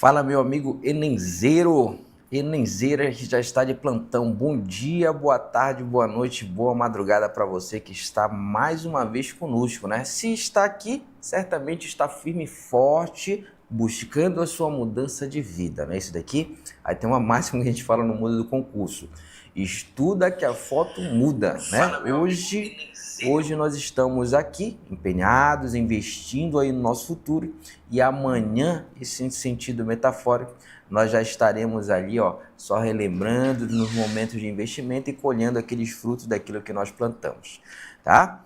Fala, meu amigo Enenzeiro. Enenzeira que já está de plantão. Bom dia, boa tarde, boa noite, boa madrugada para você que está mais uma vez conosco, né? Se está aqui, certamente está firme e forte, buscando a sua mudança de vida, né? Isso daqui, aí tem uma máxima que a gente fala no mundo do concurso. Estuda que a foto muda, né? Hoje nós estamos aqui empenhados, investindo aí no nosso futuro, e amanhã, esse sentido metafórico, nós já estaremos ali, ó, só relembrando nos momentos de investimento e colhendo aqueles frutos daquilo que nós plantamos, tá?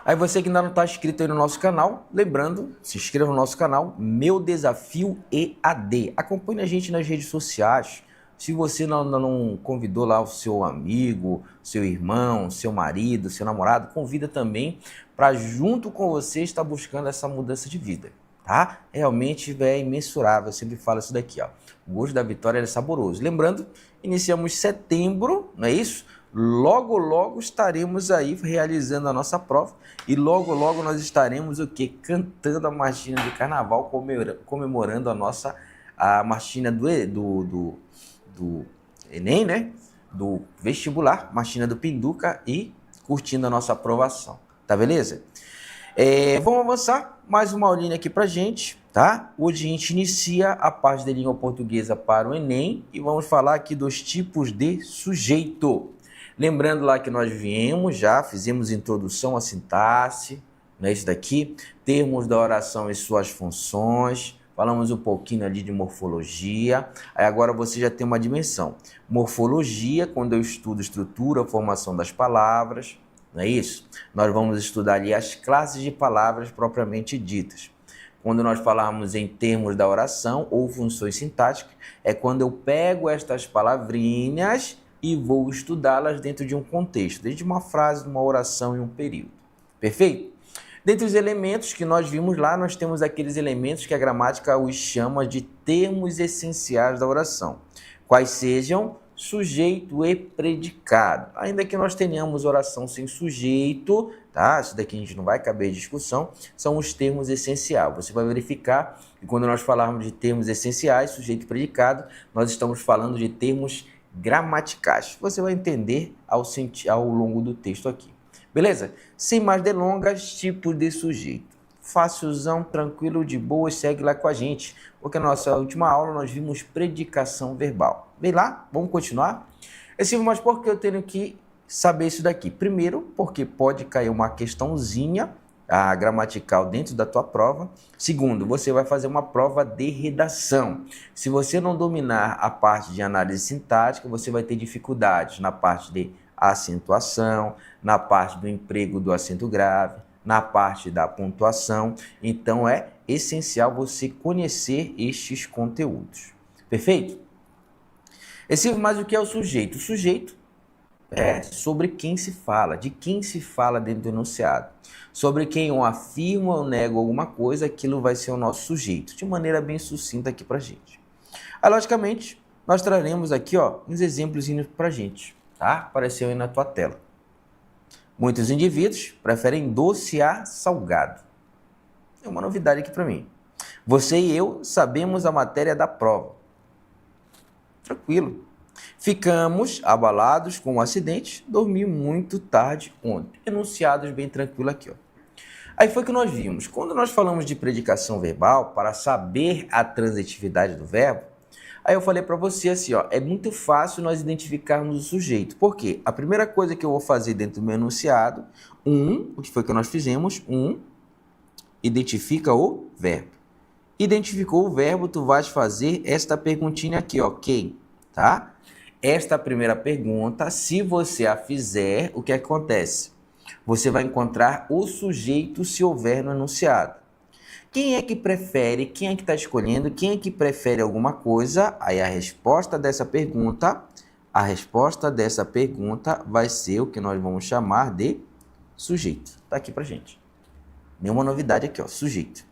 Aí você que ainda não está inscrito aí no nosso canal, lembrando, se inscreva no nosso canal, Meu Desafio EAD. Acompanhe a gente nas redes sociais. Se você ainda não convidou lá o seu amigo, seu irmão, seu marido, seu namorado, convida também para junto com você estar buscando essa mudança de vida, tá? Realmente é imensurável, eu sempre falo isso daqui, ó. O gosto da vitória é saboroso. Lembrando, iniciamos setembro, não é isso? Logo, logo estaremos aí realizando a nossa prova e logo, logo nós estaremos o quê? Cantando a marchinha de carnaval, comemorando a marchinha do Enem, né? Do vestibular, marchinha do Pinduca e curtindo a nossa aprovação, tá beleza? Vamos avançar, mais uma aulinha aqui pra gente, tá? Hoje a gente inicia a parte de língua portuguesa para o Enem e vamos falar aqui dos tipos de sujeito. Lembrando lá que nós fizemos introdução à sintaxe, não é isso daqui? Termos da oração e suas funções, falamos um pouquinho ali de morfologia, aí agora você já tem uma dimensão. Morfologia, quando eu estudo estrutura, formação das palavras, não é isso? Nós vamos estudar ali as classes de palavras propriamente ditas. Quando nós falarmos em termos da oração ou funções sintáticas, é quando eu pego estas palavrinhas e vou estudá-las dentro de um contexto, desde uma frase, uma oração e um período. Perfeito? Dentre os elementos que nós vimos lá, nós temos aqueles elementos que a gramática os chama de termos essenciais da oração, quais sejam sujeito e predicado. Ainda que nós tenhamos oração sem sujeito, tá? Isso daqui a gente não vai caber discussão, são os termos essenciais. Você vai verificar que quando nós falarmos de termos essenciais, sujeito e predicado, nós estamos falando de termos gramaticais. Você vai entender ao longo do texto aqui. Beleza? Sem mais delongas, tipo de sujeito. Fácilzão, tranquilo, de boa, segue lá com a gente. Porque na nossa última aula nós vimos predicação verbal. Vem lá, vamos continuar? Mas por que eu tenho que saber isso daqui? Primeiro, porque pode cair uma questãozinha gramatical dentro da tua prova. Segundo, você vai fazer uma prova de redação. Se você não dominar a parte de análise sintática, você vai ter dificuldades na parte de acentuação, na parte do emprego do acento grave, na parte da pontuação. Então é essencial você conhecer estes conteúdos. Perfeito? Mas o que é o sujeito? O sujeito é sobre quem se fala, de quem se fala dentro do enunciado. Sobre quem eu afirmo ou nego alguma coisa, aquilo vai ser o nosso sujeito, de maneira bem sucinta aqui pra gente. Aí, logicamente, nós traremos aqui, ó, uns exemplos pra gente, tá? Apareceu aí na tua tela. Muitos indivíduos preferem doce a salgado. É uma novidade aqui para mim. Você e eu sabemos a matéria da prova. Tranquilo. Ficamos abalados com um acidente, dormi muito tarde ontem. Enunciados bem tranquilo aqui, ó. Aí foi que nós vimos. Quando nós falamos de predicação verbal, para saber a transitividade do verbo, aí eu falei para você assim, ó, é muito fácil nós identificarmos o sujeito. Por quê? A primeira coisa que eu vou fazer dentro do meu enunciado, o que foi que nós fizemos? Identifica o verbo. Identificou o verbo, tu vais fazer esta perguntinha aqui, ó, quem? Tá? Esta primeira pergunta, se você a fizer, o que acontece? Você vai encontrar o sujeito se houver no enunciado. Quem é que prefere, quem é que está escolhendo, quem é que prefere alguma coisa? Aí a resposta dessa pergunta vai ser o que nós vamos chamar de sujeito. Tá aqui pra gente. Nenhuma novidade aqui, ó, sujeito.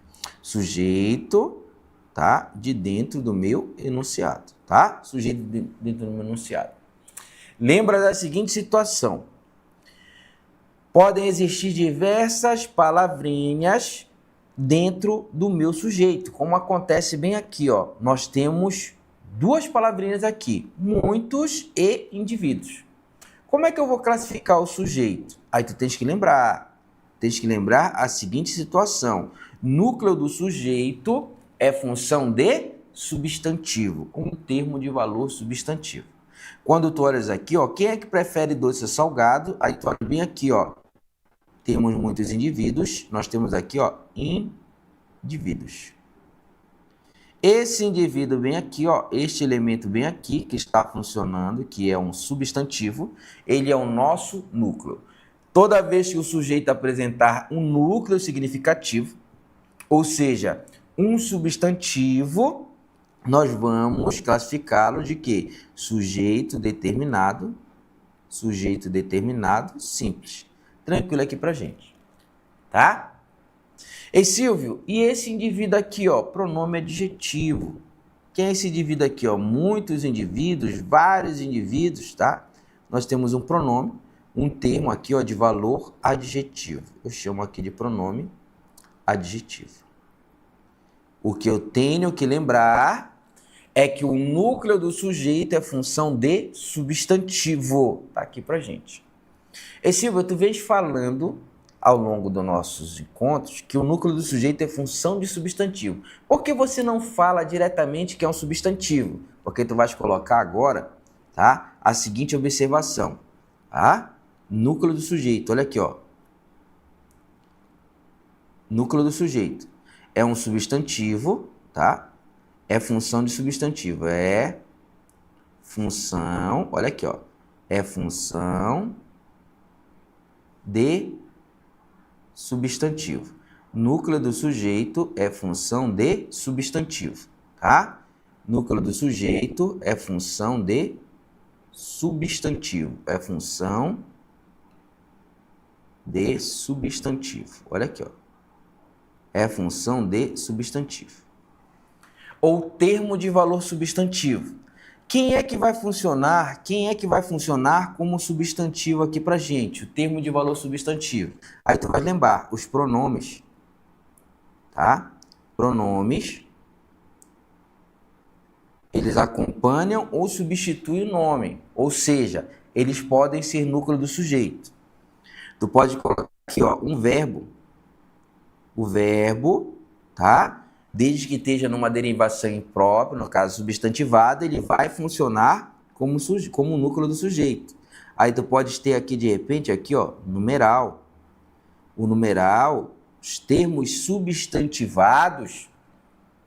Sujeito, tá? De dentro do meu enunciado, tá? Sujeito dentro do meu enunciado. Lembra da seguinte situação. podem existir diversas palavrinhas dentro do meu sujeito, como acontece bem aqui, ó. Nós temos duas palavrinhas aqui, muitos e indivíduos. Como é que eu vou classificar o sujeito? Aí tu tens que lembrar a seguinte situação. Núcleo do sujeito é função de substantivo, um termo de valor substantivo. Quando tu olhas aqui, ó, quem é que prefere doce ou salgado? Aí tu olha bem aqui, ó. Temos muitos indivíduos, nós temos aqui, ó, indivíduos. Esse indivíduo bem aqui, ó, este elemento bem aqui, que está funcionando, que é um substantivo, ele é o nosso núcleo. Toda vez que o sujeito apresentar um núcleo significativo, ou seja, um substantivo, nós vamos classificá-lo de quê? Sujeito determinado simples. Tranquilo aqui pra gente, tá? Ei, Silvio, e esse indivíduo aqui, ó, pronome adjetivo. Quem é esse indivíduo aqui, ó? Muitos indivíduos, vários indivíduos, tá? Nós temos um pronome, um termo aqui, ó, de valor adjetivo. Eu chamo aqui de pronome adjetivo. O que eu tenho que lembrar é que o núcleo do sujeito é função de substantivo. Tá aqui pra gente. E Silvio, tu vês falando ao longo dos nossos encontros que o núcleo do sujeito é função de substantivo. Por que você não fala diretamente que é um substantivo? Porque tu vais colocar agora, tá, a seguinte observação, tá? Núcleo do sujeito, olha aqui, ó. Núcleo do sujeito é um substantivo, tá? É função de substantivo, é função, olha aqui, ó. É função de substantivo. Núcleo do sujeito é função de substantivo, tá? Núcleo do sujeito é função de substantivo. É função de substantivo. Olha aqui, ó. É função de substantivo. Ou termo de valor substantivo. Quem é que vai funcionar? Quem é que vai funcionar como substantivo aqui pra gente? O termo de valor substantivo. Aí tu vai lembrar os pronomes, tá? Pronomes, eles acompanham ou substituem o nome, ou seja, eles podem ser núcleo do sujeito. Tu pode colocar aqui, ó, um verbo. O verbo, tá? Desde que esteja numa derivação imprópria, no caso substantivada, ele vai funcionar como núcleo do sujeito. Aí tu pode ter aqui, de repente, aqui, ó, numeral. O numeral, os termos substantivados,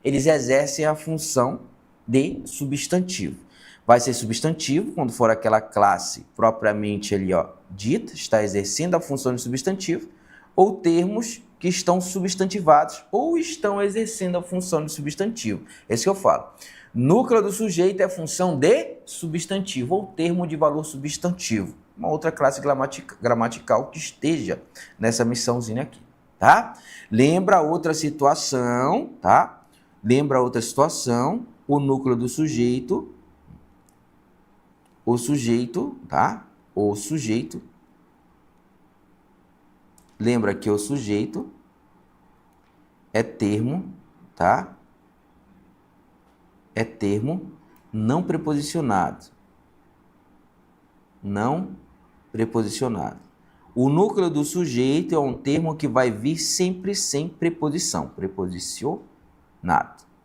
eles exercem a função de substantivo. Vai ser substantivo quando for aquela classe propriamente ali, ó, dita, está exercendo a função de substantivo, ou termos que estão substantivados ou estão exercendo a função de substantivo. Esse que eu falo. Núcleo do sujeito é função de substantivo ou termo de valor substantivo. Uma outra classe gramatical que esteja nessa missãozinha aqui, tá? Lembra outra situação, tá? Lembra outra situação, o núcleo do sujeito, o sujeito, tá? O sujeito. Lembra que o sujeito é termo, tá? É termo não preposicionado. Não preposicionado. O núcleo do sujeito é um termo que vai vir sempre sem preposição. Preposicionado,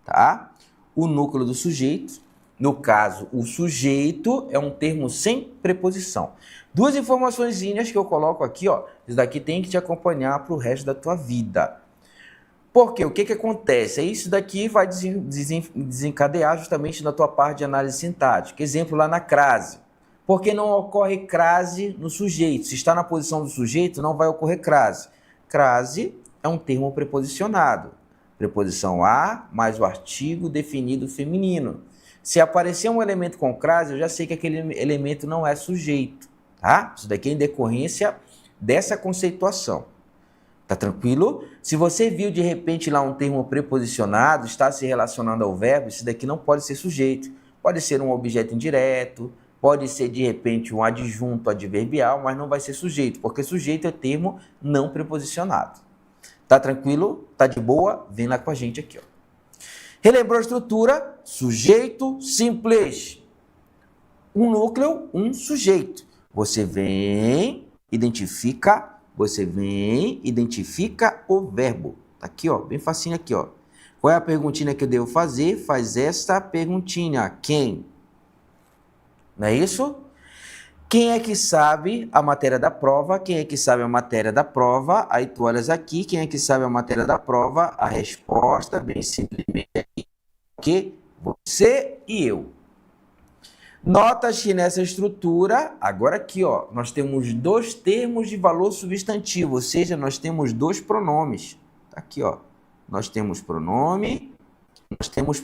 tá? O núcleo do sujeito, no caso, o sujeito é um termo sem preposição. Duas informaçõezinhas que eu coloco aqui, ó. Isso daqui tem que te acompanhar para o resto da tua vida. Porque o que que acontece? Isso daqui vai desencadear justamente na tua parte de análise sintática. Exemplo lá na crase. Por que não ocorre crase no sujeito? Se está na posição do sujeito, não vai ocorrer crase. Crase é um termo preposicionado. Preposição a mais o artigo definido feminino. Se aparecer um elemento com crase, eu já sei que aquele elemento não é sujeito, tá? Isso daqui é em decorrência dessa conceituação. Tá tranquilo? Se você viu de repente lá um termo preposicionado, está se relacionando ao verbo, isso daqui não pode ser sujeito. Pode ser um objeto indireto, pode ser de repente um adjunto adverbial, mas não vai ser sujeito, porque sujeito é termo não preposicionado. Tá tranquilo? Tá de boa? Vem lá com a gente aqui, ó. Relembrou a estrutura? Sujeito simples. Um núcleo, um sujeito. Você vem, identifica o verbo. Tá aqui, ó, bem facinho aqui, ó. Qual é a perguntinha que eu devo fazer? Faz esta perguntinha. Quem? Não é isso? Quem é que sabe a matéria da prova? Quem é que sabe a matéria da prova? Aí tu olhas aqui, quem é que sabe a matéria da prova? A resposta, bem simplesmente aqui, que você e eu. Notas que nessa estrutura, agora aqui, ó, nós temos dois termos de valor substantivo, ou seja, nós temos dois pronomes. Tá aqui, ó. Nós temos pronome, nós temos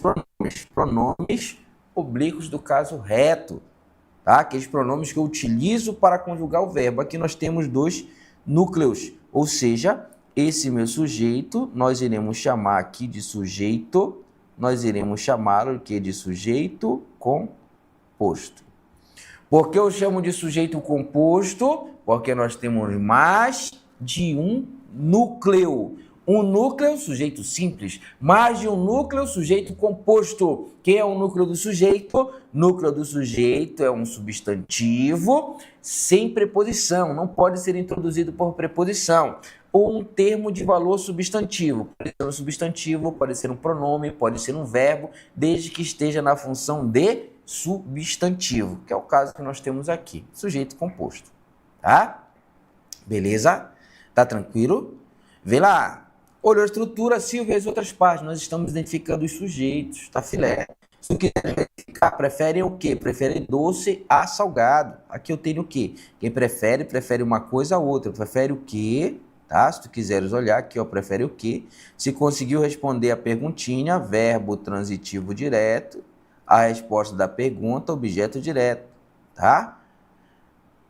pronomes oblíquos do caso reto, tá? Aqueles pronomes que eu utilizo para conjugar o verbo. Aqui nós temos dois núcleos, ou seja, esse meu sujeito, nós iremos chamar aqui de sujeito, nós iremos chamá-lo de sujeito composto. Por que eu chamo de sujeito composto? Porque nós temos mais de um núcleo. Um núcleo, sujeito simples, mais de um núcleo, sujeito composto. Quem é o núcleo do sujeito? Núcleo do sujeito é um substantivo sem preposição, não pode ser introduzido por preposição. Ou um termo de valor substantivo. Pode ser um substantivo, pode ser um pronome, pode ser um verbo, desde que esteja na função de substantivo, que é o caso que nós temos aqui, sujeito composto. Tá? Beleza? Tá tranquilo? Vê lá. Olhou a estrutura, Silvia, e as outras partes. Nós estamos identificando os sujeitos, tá filé? Se tu quiser identificar, preferem o quê? Preferem doce a salgado. Aqui eu tenho o quê? Quem prefere uma coisa a outra. Prefere o quê? Tá? Se tu quiseres olhar aqui, ó, prefere o quê? Se conseguiu responder a perguntinha, verbo transitivo direto, a resposta da pergunta, objeto direto, tá?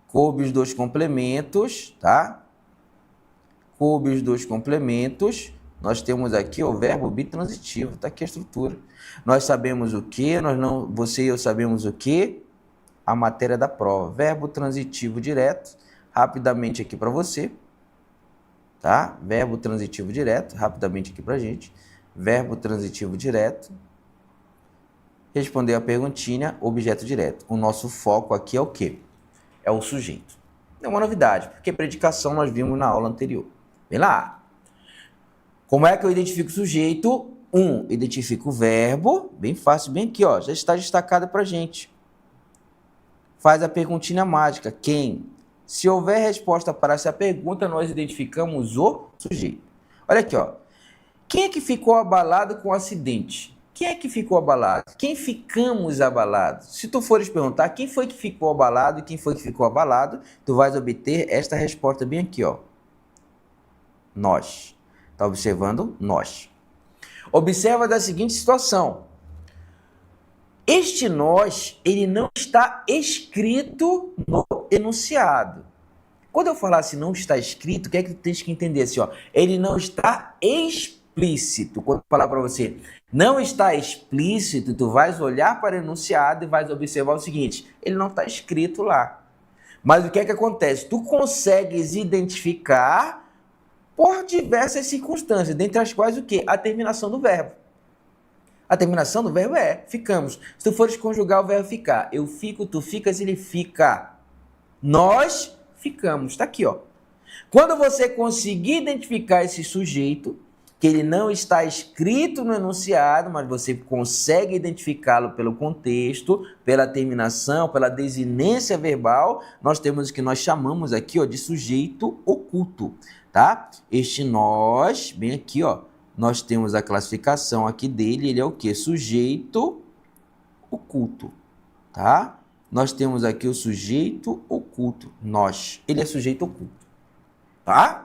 Coube os dois complementos, tá? Coube os dois complementos, nós temos aqui o verbo bitransitivo, tá aqui a estrutura. Nós sabemos o que? Você e eu sabemos o que? A matéria da prova. Verbo transitivo direto, rapidamente aqui para você, tá? Verbo transitivo direto, rapidamente aqui pra gente. Verbo transitivo direto. Responder a perguntinha, objeto direto. O nosso foco aqui é o quê? É o sujeito. É uma novidade, porque predicação nós vimos na aula anterior. Vem lá. Como é que eu identifico o sujeito? Identifico o verbo. Bem fácil, bem aqui, ó. Já está destacado pra gente. Faz a perguntinha mágica. Quem? Se houver resposta para essa pergunta, nós identificamos o sujeito. Olha aqui, ó. Quem é que ficou abalado com o acidente? Quem é que ficou abalado? Quem ficamos abalados? Se tu fores perguntar quem foi que ficou abalado e quem foi que ficou abalado, tu vais obter esta resposta bem aqui, ó. Nós. Tá observando? Nós. Observa da seguinte situação. Este nós, ele não está escrito no enunciado. Quando eu falar assim, não está escrito, o que é que tu tens que entender assim, ó? Ele não está explícito. Quando eu falar para você, não está explícito, tu vais olhar para o enunciado e vais observar o seguinte, ele não está escrito lá. Mas o que é que acontece? Tu consegues identificar por diversas circunstâncias, dentre as quais o quê? A terminação do verbo. A terminação do verbo é ficamos. Se tu fores conjugar o verbo ficar, eu fico, tu ficas, ele fica. Nós ficamos. Está aqui, ó. Quando você conseguir identificar esse sujeito, que ele não está escrito no enunciado, mas você consegue identificá-lo pelo contexto, pela terminação, pela desinência verbal, nós temos o que nós chamamos aqui, ó, de sujeito oculto, tá? Este nós, bem aqui, ó, nós temos a classificação aqui dele, ele é o quê? Sujeito oculto, tá? Nós temos aqui o sujeito oculto, nós, ele é sujeito oculto, tá?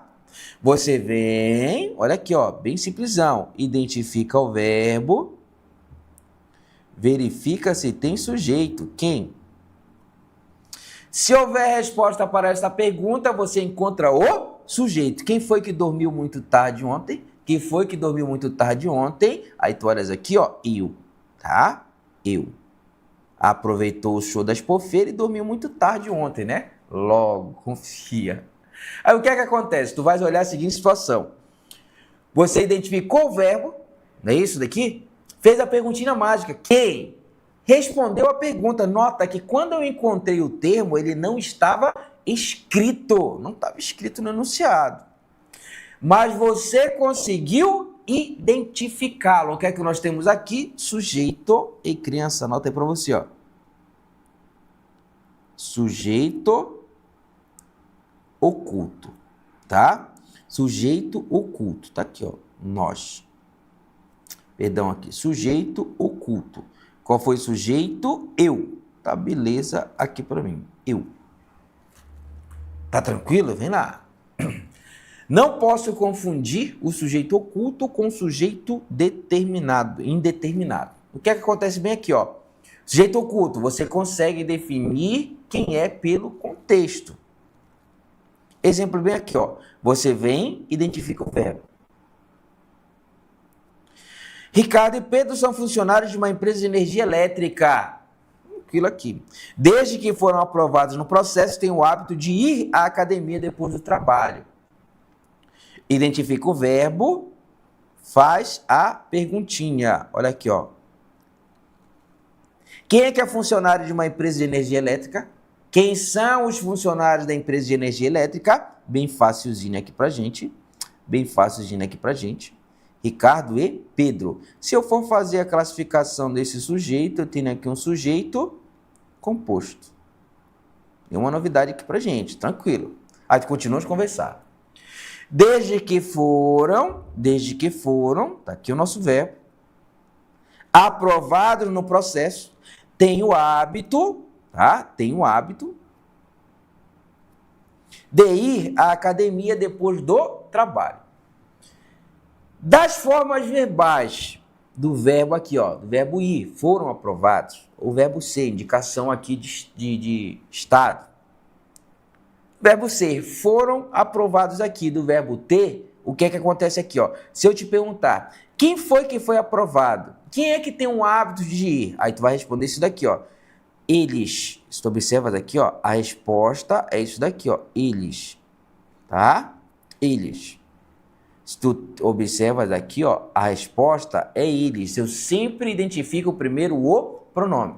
Você vem, olha aqui, ó, bem simplesão, identifica o verbo, verifica se tem sujeito, quem? Se houver resposta para esta pergunta, você encontra o sujeito. Quem foi que dormiu muito tarde ontem? Quem foi que dormiu muito tarde ontem? Aí tu olhas aqui, ó, eu, tá? Eu. aproveitou o show das pofeiras e dormiu muito tarde ontem, né? Logo, confia. Aí o que é que acontece? Tu vais olhar a seguinte situação. Você identificou o verbo, não é isso daqui? Fez a perguntinha mágica. Quem? Respondeu a pergunta. Nota que quando eu encontrei o termo, ele não estava escrito. Não estava escrito no enunciado. Mas você conseguiu identificá-lo. O que é que nós temos aqui? Sujeito e criança. Anota aí para você, ó. Sujeito oculto, tá? Sujeito oculto. Tá aqui, ó. Nós. Perdão aqui. Sujeito oculto. Qual foi o sujeito? Eu. Tá, beleza aqui para mim. Eu. Tá tranquilo? Vem lá. Não posso confundir o sujeito oculto com o sujeito determinado, indeterminado. O que é que acontece bem aqui, ó? Sujeito oculto, você consegue definir quem é pelo contexto. Exemplo bem aqui, ó. Você vem, identifica o verbo. Ricardo e Pedro são funcionários de uma empresa de energia elétrica. Aquilo aqui. Desde que foram aprovados no processo, têm o hábito de ir à academia depois do trabalho. Identifica o verbo, faz a perguntinha. Olha aqui, ó. Quem é que é funcionário de uma empresa de energia elétrica? Quem são os funcionários da empresa de energia elétrica? Bem facilzinho aqui pra gente. Bem facilzinho aqui pra gente. Ricardo e Pedro. Se eu for fazer a classificação desse sujeito, eu tenho aqui um sujeito composto. É uma novidade aqui pra gente, tranquilo. Aí continuamos a conversar. Desde que foram, tá aqui o nosso verbo, aprovados no processo, tem o hábito, tá? Tem o hábito de ir à academia depois do trabalho. Das formas verbais do verbo aqui, ó, do verbo ir, foram aprovados. O verbo ser, indicação aqui de estado. Verbo ser, foram aprovados aqui. Do verbo ter, o que é que acontece aqui, ó? Se eu te perguntar, quem foi que foi aprovado? Quem é que tem um hábito de ir? Aí tu vai responder isso daqui, ó. Eles. Se tu observa daqui, ó, a resposta é isso daqui, ó. Eles. Tá? Eles. Se tu observa daqui, ó, a resposta é eles. Eu sempre identifico primeiro o pronome.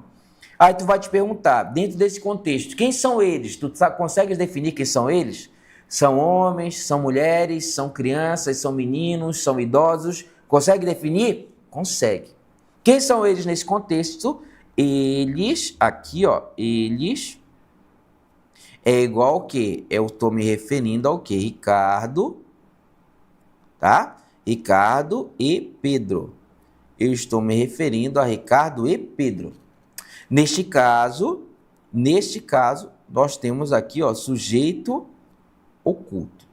Aí tu vai te perguntar, dentro desse contexto, quem são eles? Tu consegues definir quem são eles? São homens, são mulheres, são crianças, são meninos, são idosos? Consegue definir? Consegue. Quem são eles nesse contexto? Eles, aqui, ó, eles é igual ao quê? Eu estou me referindo ao quê? Ricardo, tá? Ricardo e Pedro. Eu estou me referindo a Ricardo e Pedro. Neste caso, nós temos aqui, ó, sujeito oculto.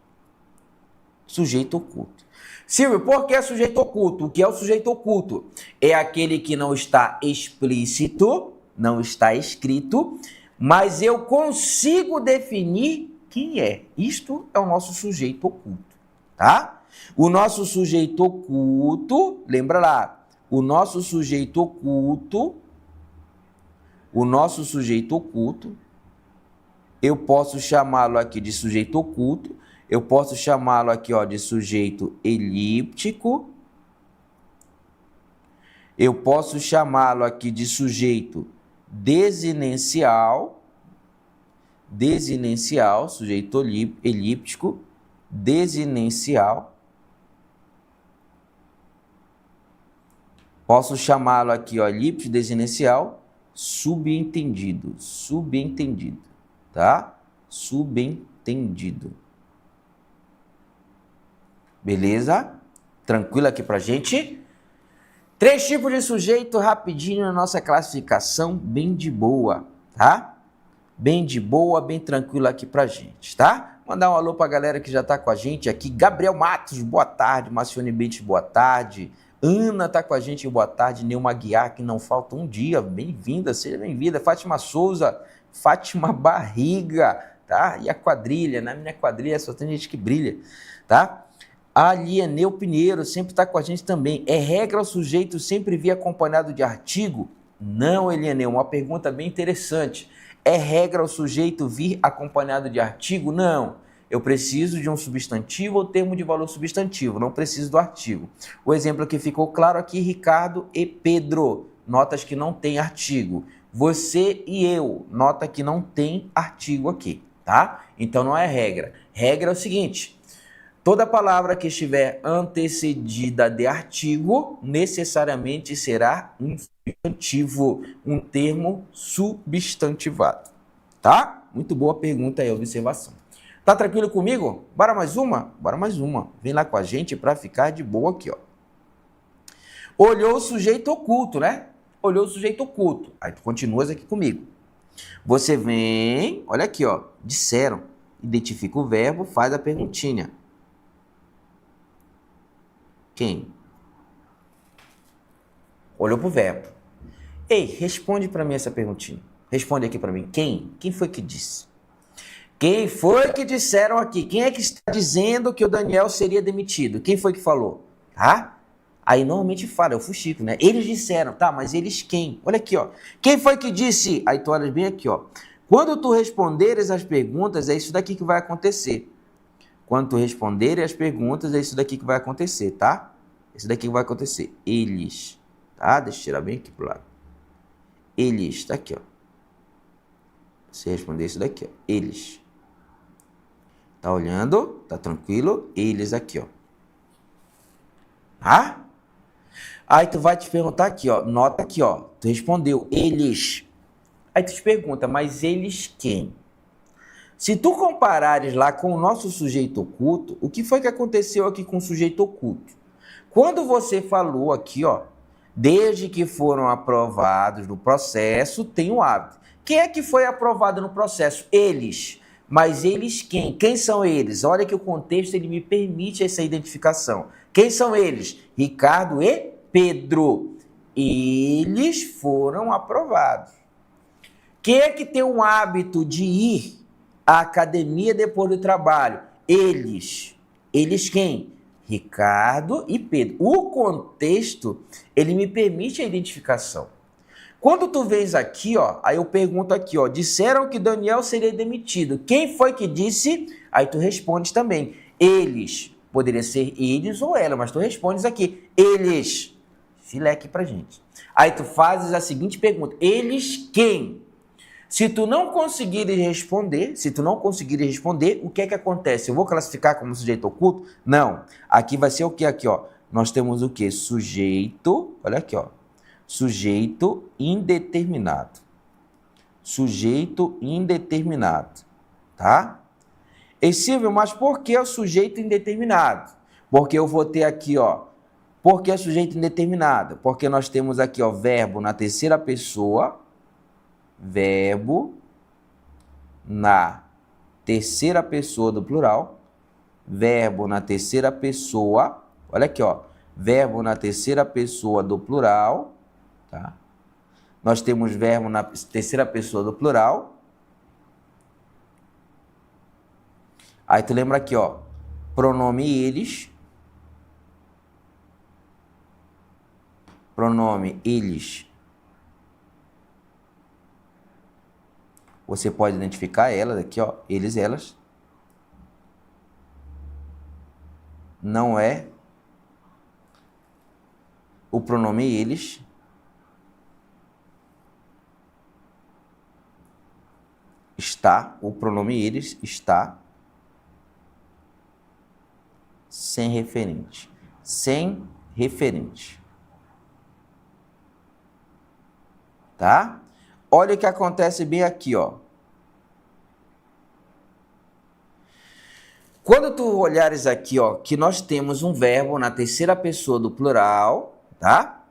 Sujeito oculto. Silvio, por que é sujeito oculto? O que é o sujeito oculto? É aquele que não está explícito, não está escrito, mas eu consigo definir quem é. Isto é o nosso sujeito oculto, tá? O nosso sujeito oculto, lembra lá, o nosso sujeito oculto, eu posso chamá-lo aqui de sujeito oculto, eu posso chamá-lo aqui, ó, de sujeito elíptico, eu posso chamá-lo aqui de sujeito desinencial, sujeito elíptico, desinencial. Posso chamá-lo aqui, ó, elíptico, desinencial, subentendido, tá? Subentendido. Beleza? Tranquilo aqui pra gente? 3 tipos de sujeito rapidinho na nossa classificação, bem de boa, tá? Bem de boa, bem tranquilo aqui pra gente, tá? Mandar um alô pra galera que já tá com a gente aqui. Gabriel Matos, boa tarde. Marcione Beach, boa tarde. Ana tá com a gente, boa tarde. Neuma Guiar, que não falta um dia, bem-vinda, seja bem-vinda. Fátima Souza, Fátima Barriga, tá? E a quadrilha, na minha quadrilha só tem gente que brilha, tá? A Lieneu Pinheiro sempre tá com a gente também. É regra o sujeito sempre vir acompanhado de artigo? Não, Eliane, é uma pergunta bem interessante. É regra o sujeito vir acompanhado de artigo? Não. Eu preciso de um substantivo ou termo de valor substantivo, não preciso do artigo. O exemplo que ficou claro aqui, Ricardo e Pedro, notas que não tem artigo. Você e eu, nota que não tem artigo aqui, tá? Então não é regra. Regra é o seguinte: toda palavra que estiver antecedida de artigo, necessariamente será um substantivo, um termo substantivado, tá? Muito boa pergunta e observação. Tá tranquilo comigo? Bora mais uma? Bora mais uma. Vem lá com a gente para ficar de boa aqui, ó. Olhou o sujeito oculto, né? Olhou o sujeito oculto. Aí tu continuas aqui comigo. Você vem, olha aqui, ó. Disseram. Identifica o verbo, faz a perguntinha. Quem? Olhou pro verbo. Ei, responde para mim essa perguntinha. Responde aqui para mim. Quem? Quem foi que disse? Quem foi que disseram aqui? Quem é que está dizendo que o Daniel seria demitido? Quem foi que falou? Tá? Aí normalmente fala, é o fuxico, né? Eles disseram, tá, mas eles quem? Olha aqui, ó. Quem foi que disse? Aí tu olhas bem aqui, ó. Quando tu responderes as perguntas, é isso daqui que vai acontecer. Quando tu responderes as perguntas, é isso daqui que vai acontecer, tá? Isso daqui que vai acontecer. Eles, tá? Deixa eu tirar bem aqui pro lado. Eles, tá aqui, ó. Você responder isso daqui, ó. Eles. Tá olhando? Tá tranquilo? Eles aqui, ó. Tá? Aí tu vai te perguntar aqui, ó. Nota aqui, ó. Tu respondeu, eles. Aí tu te pergunta, mas eles quem? Se tu comparares lá com o nosso sujeito oculto, o que foi que aconteceu aqui com o sujeito oculto? Quando você falou aqui, ó, desde que foram aprovados no processo, tem o hábito. Quem é que foi aprovado no processo? Eles. Mas eles quem? Quem são eles? Olha que o contexto ele me permite essa identificação. Quem são eles? Ricardo e Pedro. Eles foram aprovados. Quem é que tem o hábito de ir à academia depois do trabalho? Eles. Eles quem? Ricardo e Pedro. O contexto, ele me permite a identificação. Quando tu vens aqui, ó, aí eu pergunto aqui, ó, disseram que Daniel seria demitido. Quem foi que disse? Aí tu respondes também. Eles. Poderia ser eles ou ela, mas tu respondes aqui. Eles. Filé aqui pra gente. Aí tu fazes a seguinte pergunta. Eles quem? Se tu não conseguires responder, o que é que acontece? Eu vou classificar como sujeito oculto? Não. Aqui vai ser o que aqui, ó? Nós temos o que? Sujeito, olha aqui, ó. Sujeito indeterminado. Sujeito indeterminado, tá? E Silvio, mas por que o sujeito indeterminado? Porque eu vou ter aqui, ó. Por que sujeito indeterminado? Porque nós temos aqui, ó, verbo na terceira pessoa. Verbo na terceira pessoa do plural. Verbo na terceira pessoa. Olha aqui, ó. Verbo na terceira pessoa do plural. Tá? Nós temos verbo na terceira pessoa do plural. Aí tu lembra aqui, ó. Pronome eles. Pronome eles. Você pode identificar elas aqui, ó. Eles, elas. Não é o pronome eles. Está, o pronome eles está sem referente. Sem referente. Tá? Olha o que acontece bem aqui, ó. Quando tu olhares aqui, ó, que nós temos um verbo na terceira pessoa do plural, tá?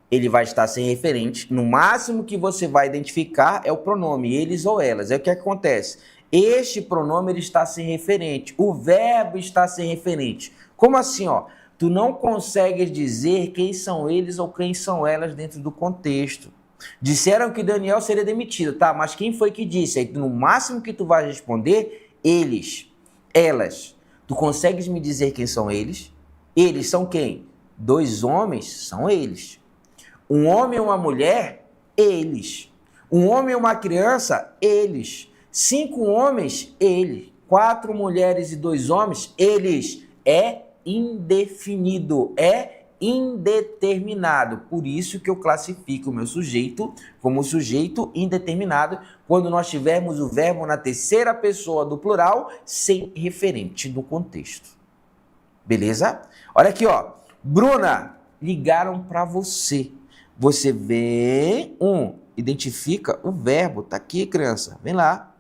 Ele vai estar sem referente. No máximo que você vai identificar é o pronome, eles ou elas. É o que acontece. Este pronome ele está sem referente. O verbo está sem referente. Como assim, ó? Tu não consegues dizer quem são eles ou quem são elas dentro do contexto. Disseram que Daniel seria demitido, tá? Mas quem foi que disse? Aí, no máximo que tu vai responder, eles, elas. Tu consegues me dizer quem são eles? Eles são quem? Dois homens? São eles. Um homem e uma mulher, eles. Um homem e uma criança, eles. 5 homens, eles. 4 mulheres e 2 homens, eles. É indefinido, é indeterminado. Por isso que eu classifico o meu sujeito como sujeito indeterminado quando nós tivermos o verbo na terceira pessoa do plural sem referente no contexto. Beleza? Olha aqui, ó. Bruna, ligaram para você. Você vem, identifica o verbo. Tá aqui, criança. Vem lá.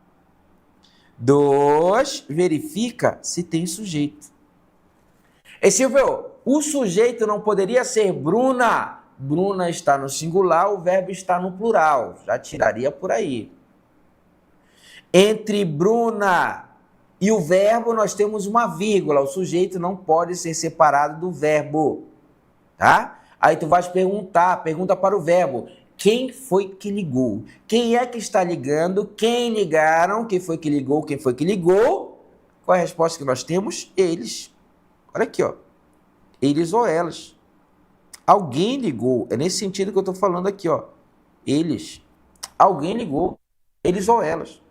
2, verifica se tem sujeito. E Silvio, o sujeito não poderia ser Bruna. Bruna está no singular, o verbo está no plural. Já tiraria por aí. Entre Bruna e o verbo nós temos uma vírgula. O sujeito não pode ser separado do verbo. Tá? Aí tu vais pergunta para o verbo. Quem foi que ligou? Quem é que está ligando? Quem ligaram? Quem foi que ligou? Quem foi que ligou? Qual é a resposta que nós temos? Eles. Olha aqui, ó. Eles ou elas. Alguém ligou. É nesse sentido que eu estou falando aqui, ó. Eles. Alguém ligou. Eles ou elas.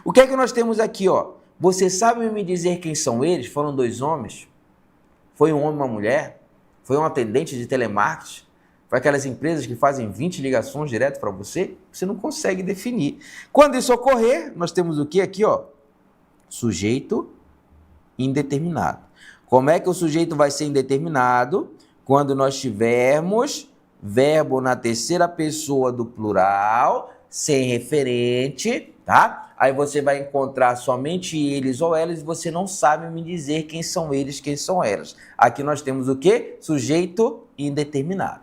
O que é que nós temos aqui, ó? Você sabe me dizer quem são eles? Foram 2 homens? Foi um homem e uma mulher? Foi um atendente de telemarketing? Foi aquelas empresas que fazem 20 ligações direto para você? Você não consegue definir. Quando isso ocorrer, nós temos o que aqui, ó? Sujeito indeterminado. Como é que o sujeito vai ser indeterminado? Quando nós tivermos verbo na terceira pessoa do plural, sem referente, tá? Aí você vai encontrar somente eles ou elas e você não sabe me dizer quem são eles, quem são elas. Aqui nós temos o quê? Sujeito indeterminado.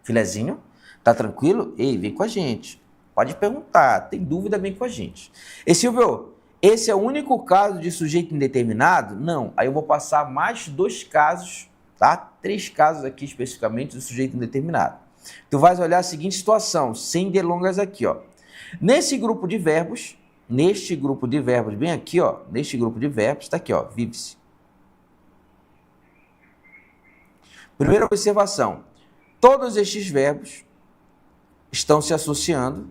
Filezinho? Tá tranquilo? Ei, vem com a gente. Pode perguntar. Tem dúvida, vem com a gente. E Silvio, esse é o único caso de sujeito indeterminado? Não. Aí eu vou passar mais 2 casos, tá? 3 casos aqui especificamente do sujeito indeterminado. Tu vais olhar a seguinte situação, sem delongas aqui, ó. Nesse grupo de verbos, bem aqui, ó, neste grupo de verbos, tá aqui, ó, vive-se. Primeira observação, todos estes verbos estão se associando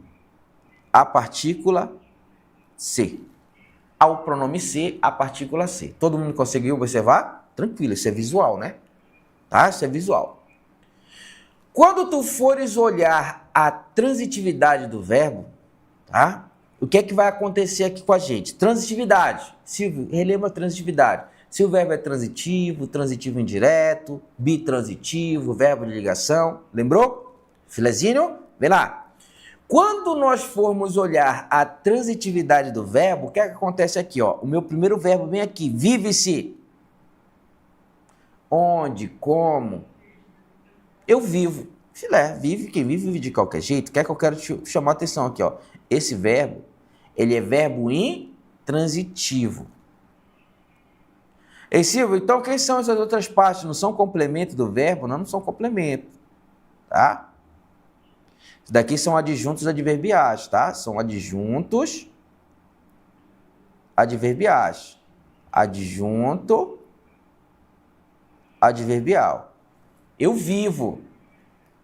à partícula ser. Ao pronome ser, à partícula ser. Todo mundo conseguiu observar? Tranquilo, isso é visual, né? Tá? Isso é visual. Quando tu fores olhar a transitividade do verbo, tá? O que é que vai acontecer aqui com a gente? Transitividade. Silvio, relembra a transitividade. Se o verbo é transitivo, transitivo indireto, bitransitivo, verbo de ligação. Lembrou? Filezinho? Vem lá. Quando nós formos olhar a transitividade do verbo, o que é que acontece aqui? Ó? O meu primeiro verbo vem aqui, vive-se. Onde? Como? Eu vivo. Filé, vive, quem vive, vive de qualquer jeito. O que é que eu quero te chamar a atenção aqui? Ó? Esse verbo, ele é verbo intransitivo. Ei, Silvio, então quem são essas outras partes? Não são complemento do verbo? Não, não são complemento. Tá? Isso daqui são adjuntos adverbiais, tá? São adjuntos adverbiais. Adjunto adverbial. Eu vivo.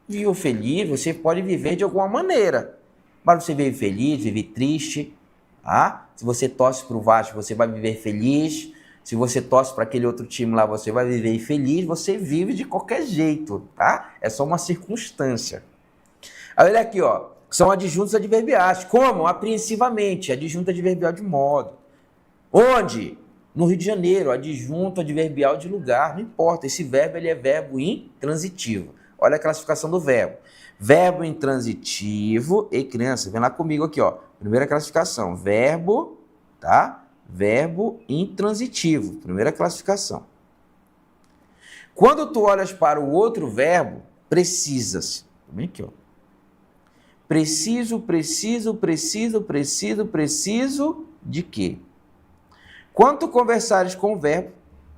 Vivo feliz, você pode viver de alguma maneira. Mas você vive feliz, vive triste. Tá? Se você torce para o Vasco, você vai viver feliz. Se você torce para aquele outro time lá, você vai viver infeliz. Você vive de qualquer jeito, tá? É só uma circunstância. Olha aqui, ó. São adjuntos adverbiais. Como? Apreensivamente. Adjunto adverbial de modo. Onde? No Rio de Janeiro. Adjunto adverbial de lugar. Não importa. Esse verbo, ele é verbo intransitivo. Olha a classificação do verbo. Verbo intransitivo. Ei, criança, vem lá comigo aqui, ó. Primeira classificação. Verbo, tá? Verbo intransitivo. Primeira classificação. Quando tu olhas para o outro verbo, precisa-se. Vem aqui, ó. Preciso de quê? Quando tu conversares com o verbo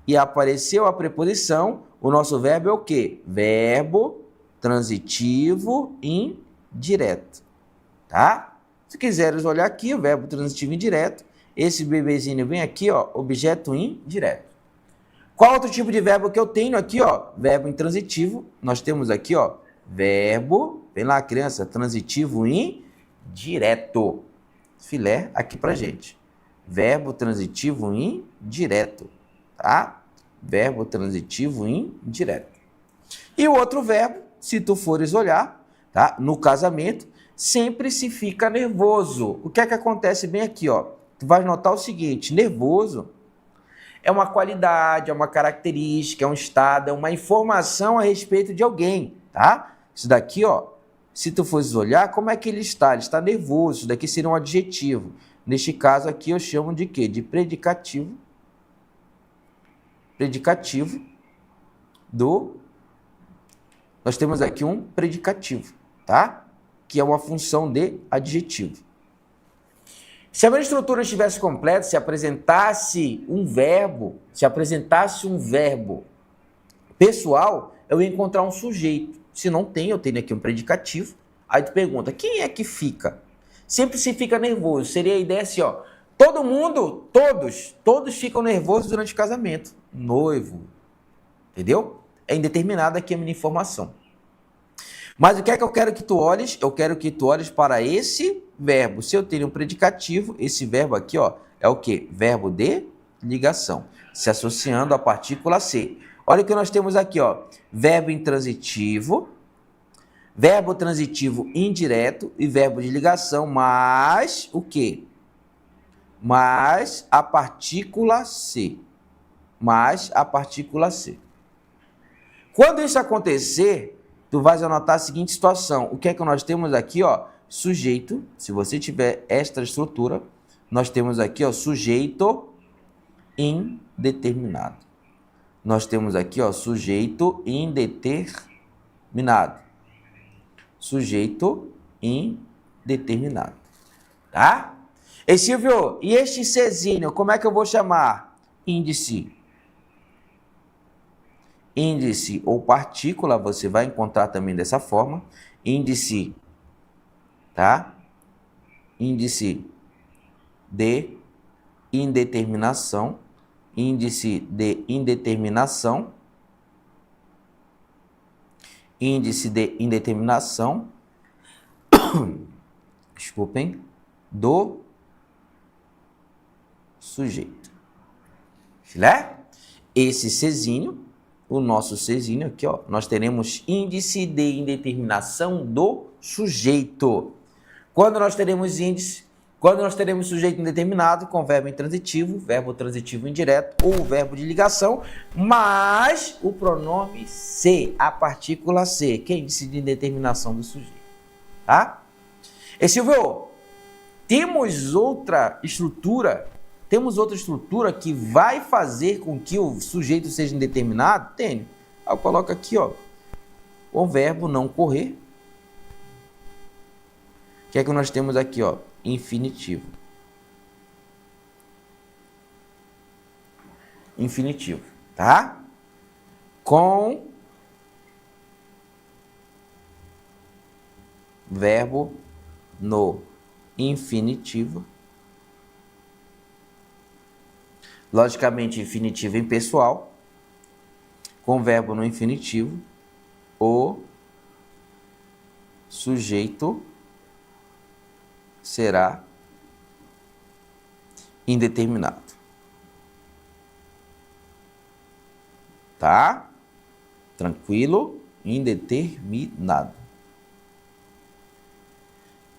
e apareceu a preposição, o nosso verbo é o quê? Verbo transitivo indireto. Tá? Se quiseres olhar aqui, o verbo transitivo indireto, esse bebezinho vem aqui, ó, objeto indireto. Qual outro tipo de verbo que eu tenho aqui, ó? Verbo intransitivo, nós temos aqui, ó, verbo, vem lá criança, transitivo indireto. Filé aqui pra gente. Verbo transitivo indireto, tá? Verbo transitivo indireto. E o outro verbo, se tu fores olhar, tá? No casamento, sempre se fica nervoso. O que é que acontece bem aqui, ó? Tu vai notar o seguinte, nervoso é uma qualidade, é uma característica, é um estado, é uma informação a respeito de alguém, tá? Isso daqui, ó, se tu fores olhar, como é que ele está? Ele está nervoso, isso daqui seria um adjetivo. Neste caso aqui eu chamo de quê? De predicativo. Predicativo do... Nós temos aqui um predicativo, tá? Que é uma função de adjetivo. Se a minha estrutura estivesse completa, se apresentasse um verbo pessoal, eu ia encontrar um sujeito. Se não tem, eu tenho aqui um predicativo. Aí tu pergunta, quem é que fica? Sempre se fica nervoso. Seria a ideia assim, ó. Todo mundo, todos ficam nervosos durante o casamento. Noivo, entendeu? É indeterminada aqui a minha informação. Mas o que é que eu quero que tu olhes? Eu quero que tu olhes para esse verbo. Se eu tenho um predicativo, esse verbo aqui, ó, é o quê? Verbo de ligação, se associando à partícula ser. Olha o que nós temos aqui, ó. Verbo intransitivo, verbo transitivo indireto e verbo de ligação, mais o quê? Mais a partícula ser. Mais a partícula ser. Quando isso acontecer, tu vais anotar a seguinte situação. O que é que nós temos aqui, ó? Sujeito. Se você tiver esta estrutura, nós temos aqui, ó, sujeito indeterminado. Nós temos aqui, ó, sujeito indeterminado. Sujeito indeterminado. Tá? E Silvio, e este Czinho, como é que eu vou chamar? Índice. Índice ou partícula, você vai encontrar também dessa forma. Índice, tá? Índice de indeterminação. Índice de indeterminação. Índice de indeterminação. Desculpem. Do sujeito. Filé? Esse Czinho, o nosso Czinho aqui, ó, nós teremos índice de indeterminação do sujeito. Quando nós teremos índice, quando nós teremos sujeito indeterminado com verbo intransitivo, verbo transitivo indireto ou verbo de ligação, mas o pronome ser, a partícula ser, que é índice de indeterminação do sujeito, tá? E Silvio, temos outra estrutura que vai fazer com que o sujeito seja indeterminado? Tenho. Aí eu coloco aqui, ó, o verbo não correr. O que é que nós temos aqui, ó? Infinitivo. Infinitivo, tá? Com verbo no infinitivo. Logicamente, infinitivo impessoal. Com verbo no infinitivo. O sujeito será indeterminado. Tá? Tranquilo? Indeterminado.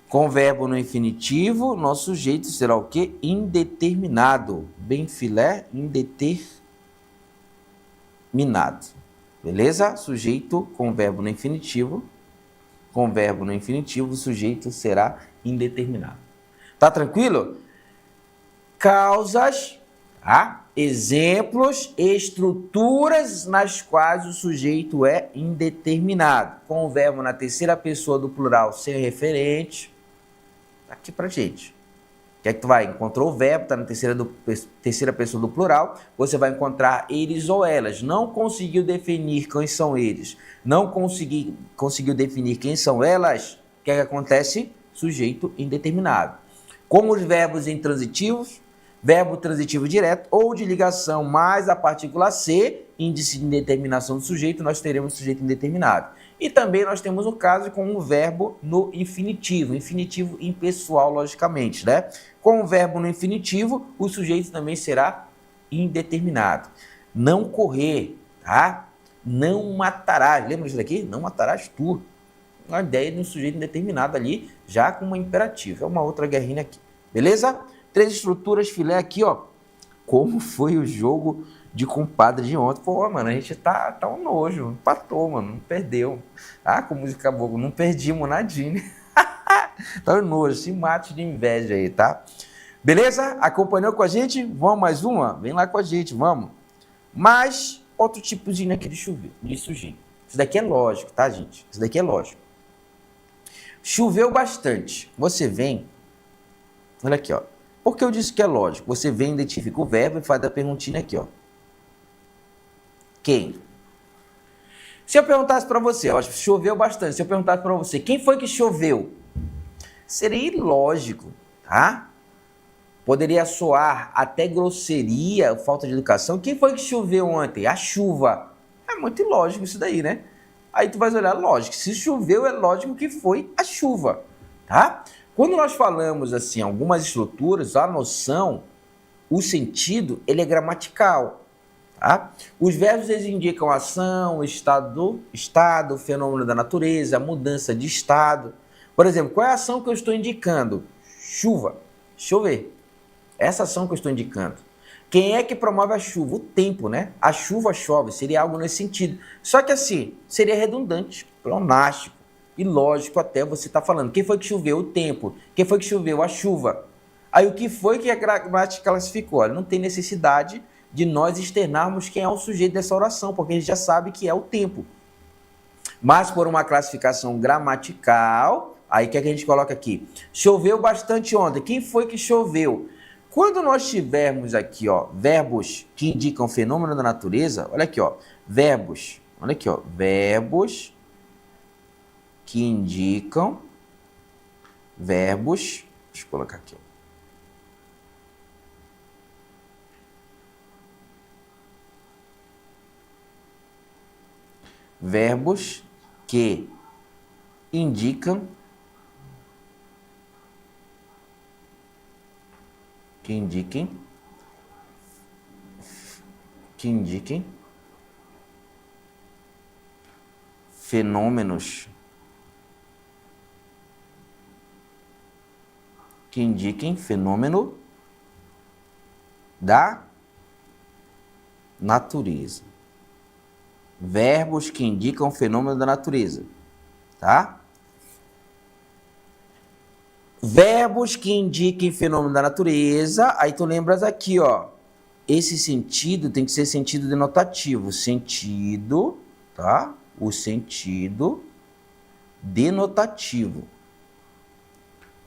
Com verbo no infinitivo, nosso sujeito será o quê? Indeterminado. Bem filé, indeterminado. Beleza? Sujeito com verbo no infinitivo. Com verbo no infinitivo, o sujeito será indeterminado. Tá tranquilo? Causas, tá? Exemplos, estruturas nas quais o sujeito é indeterminado. Com o verbo na terceira pessoa do plural sem referente. Aqui pra gente. O que é que tu vai? Encontrou o verbo, tá na terceira pessoa do plural, você vai encontrar eles ou elas. Não conseguiu definir quem são eles. Não conseguiu definir quem são elas. O que é que acontece? Sujeito indeterminado. Como os verbos intransitivos, verbo transitivo direto ou de ligação mais a partícula ser, índice de indeterminação do sujeito, nós teremos sujeito indeterminado. E também nós temos o caso com o verbo no infinitivo impessoal, logicamente, né? Com o verbo no infinitivo, o sujeito também será indeterminado. Não correr, tá? Não matarás. Lembra disso daqui? Não matarás tu. Uma ideia de um sujeito indeterminado ali, já com uma imperativa. É uma outra guerrinha aqui. Beleza? 3 estruturas, filé aqui, ó. Como foi o jogo de compadre de ontem? Pô, mano, a gente tá um nojo. Empatou, mano. Não perdeu. Ah, com música boa. Não perdimos nadinha. Tá um nojo. Se mate de inveja aí, tá? Beleza? Acompanhou com a gente? Vamos mais uma? Vem lá com a gente, vamos. Mas, outro tipozinho aqui de sujeito. Isso daqui é lógico, tá, gente? Isso daqui é lógico. Choveu bastante. Você vem... Olha aqui, ó. Por que eu disse que é lógico? Você vem, identifica o verbo e faz a perguntinha aqui, ó. Quem? Se eu perguntasse para você, ó, choveu bastante. Se eu perguntasse para você, quem foi que choveu? Seria ilógico, tá? Poderia soar até grosseria, falta de educação. Quem foi que choveu ontem? A chuva. É muito ilógico isso daí, né? Aí tu vai olhar, lógico, se choveu é lógico que foi a chuva, tá? Quando nós falamos assim, algumas estruturas, a noção, o sentido, ele é gramatical, tá? Os verbos, eles indicam ação, estado, fenômeno da natureza, mudança de estado. Por exemplo, qual é a ação que eu estou indicando? Chuva, chover. Essa ação que eu estou indicando. Quem é que promove a chuva? O tempo, né? A chuva chove, seria algo nesse sentido. Só que assim, seria redundante, pleonástico, ilógico até você estar falando. Quem foi que choveu? O tempo. Quem foi que choveu? A chuva. Aí o que foi que a gramática classificou? Olha, não tem necessidade de nós externarmos quem é o sujeito dessa oração, porque a gente já sabe que é o tempo. Mas por uma classificação gramatical, aí o que é que a gente coloca aqui? Choveu bastante ontem. Quem foi que choveu? Quando nós tivermos aqui, ó, verbos que indicam fenômeno da natureza, olha aqui, ó, verbos, olha aqui, ó, verbos que indicam, deixa eu colocar aqui, ó. Verbos que indiquem fenômenos, que indiquem fenômeno da natureza. Verbos que indicam fenômeno da natureza, tá? Verbos que indiquem fenômeno da natureza, aí tu lembras aqui, ó, esse sentido tem que ser sentido denotativo, sentido, tá? O sentido denotativo.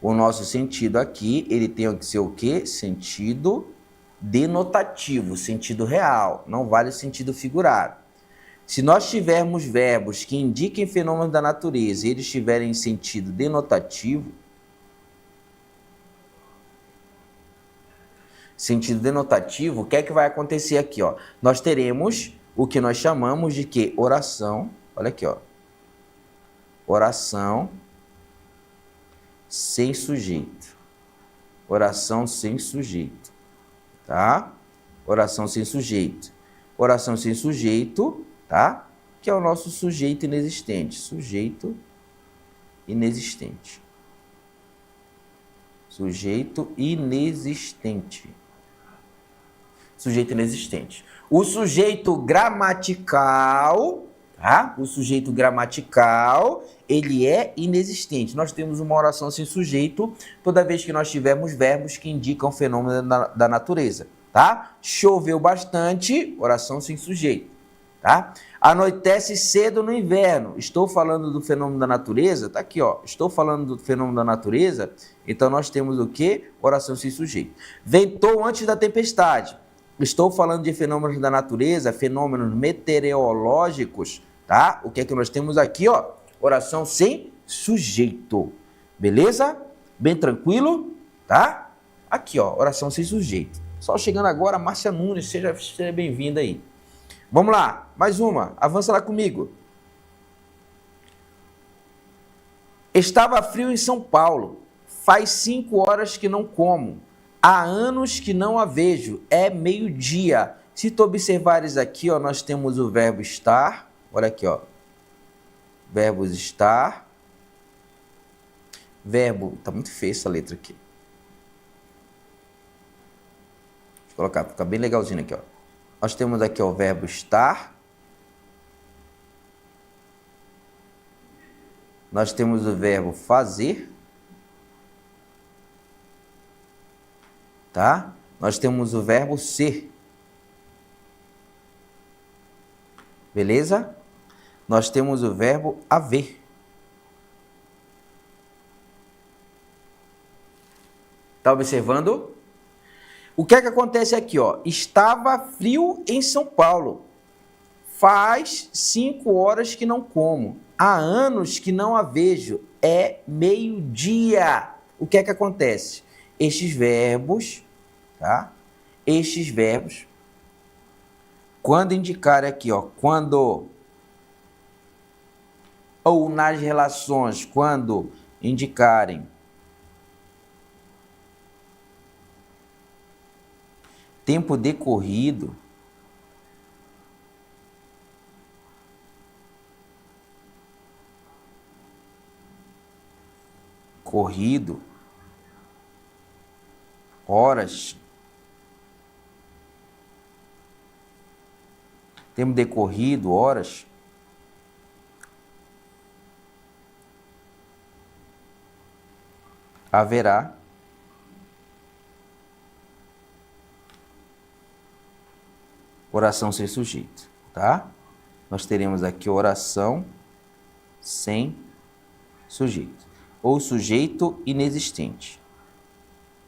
O nosso sentido aqui, ele tem que ser o quê? Sentido denotativo, sentido real, não vale o sentido figurado. Se nós tivermos verbos que indiquem fenômenos da natureza e eles tiverem sentido denotativo, o que é que vai acontecer aqui, ó? Nós teremos o que nós chamamos de que? Oração, olha aqui, ó. Oração sem sujeito. Oração sem sujeito, tá? Oração sem sujeito. Oração sem sujeito, tá? Que é o nosso sujeito inexistente. Sujeito inexistente. Sujeito inexistente. Sujeito inexistente. O sujeito gramatical, tá? O sujeito gramatical, ele é inexistente. Nós temos uma oração sem sujeito toda vez que nós tivermos verbos que indicam fenômeno da natureza, tá? Choveu bastante, oração sem sujeito, tá? Anoitece cedo no inverno. Estou falando do fenômeno da natureza, tá aqui, ó. Estou falando do fenômeno da natureza, então nós temos o quê? Oração sem sujeito. Ventou antes da tempestade. Estou falando de fenômenos da natureza, fenômenos meteorológicos, tá? O que é que nós temos aqui, ó? Oração sem sujeito. Beleza? Bem tranquilo, tá? Aqui, ó, oração sem sujeito. Só chegando agora, Márcia Nunes, seja bem-vinda aí. Vamos lá, mais uma, avança lá comigo. Estava frio em São Paulo, faz 5 horas que não como, há anos que não a vejo, é meio-dia. Se tu observares aqui, ó, nós temos o verbo estar, olha aqui, ó, verbo estar, verbo, tá muito feia essa letra aqui. Deixa eu colocar, fica bem legalzinho aqui, ó. Nós temos aqui, ó, o verbo estar. Nós temos o verbo fazer. Tá? Nós temos o verbo ser. Beleza? Nós temos o verbo haver. Tá observando? O que é que acontece aqui, ó? Estava frio em São Paulo. Faz 5 horas que não como. Há anos que não a vejo. É meio-dia. O que é que acontece? Estes verbos, tá? Estes verbos, quando indicar aqui, ó, quando, ou nas relações, quando indicarem tempo decorrido, corrido, horas, tempo decorrido, horas, haverá oração sem sujeito, tá? Nós teremos aqui oração sem sujeito, ou sujeito inexistente,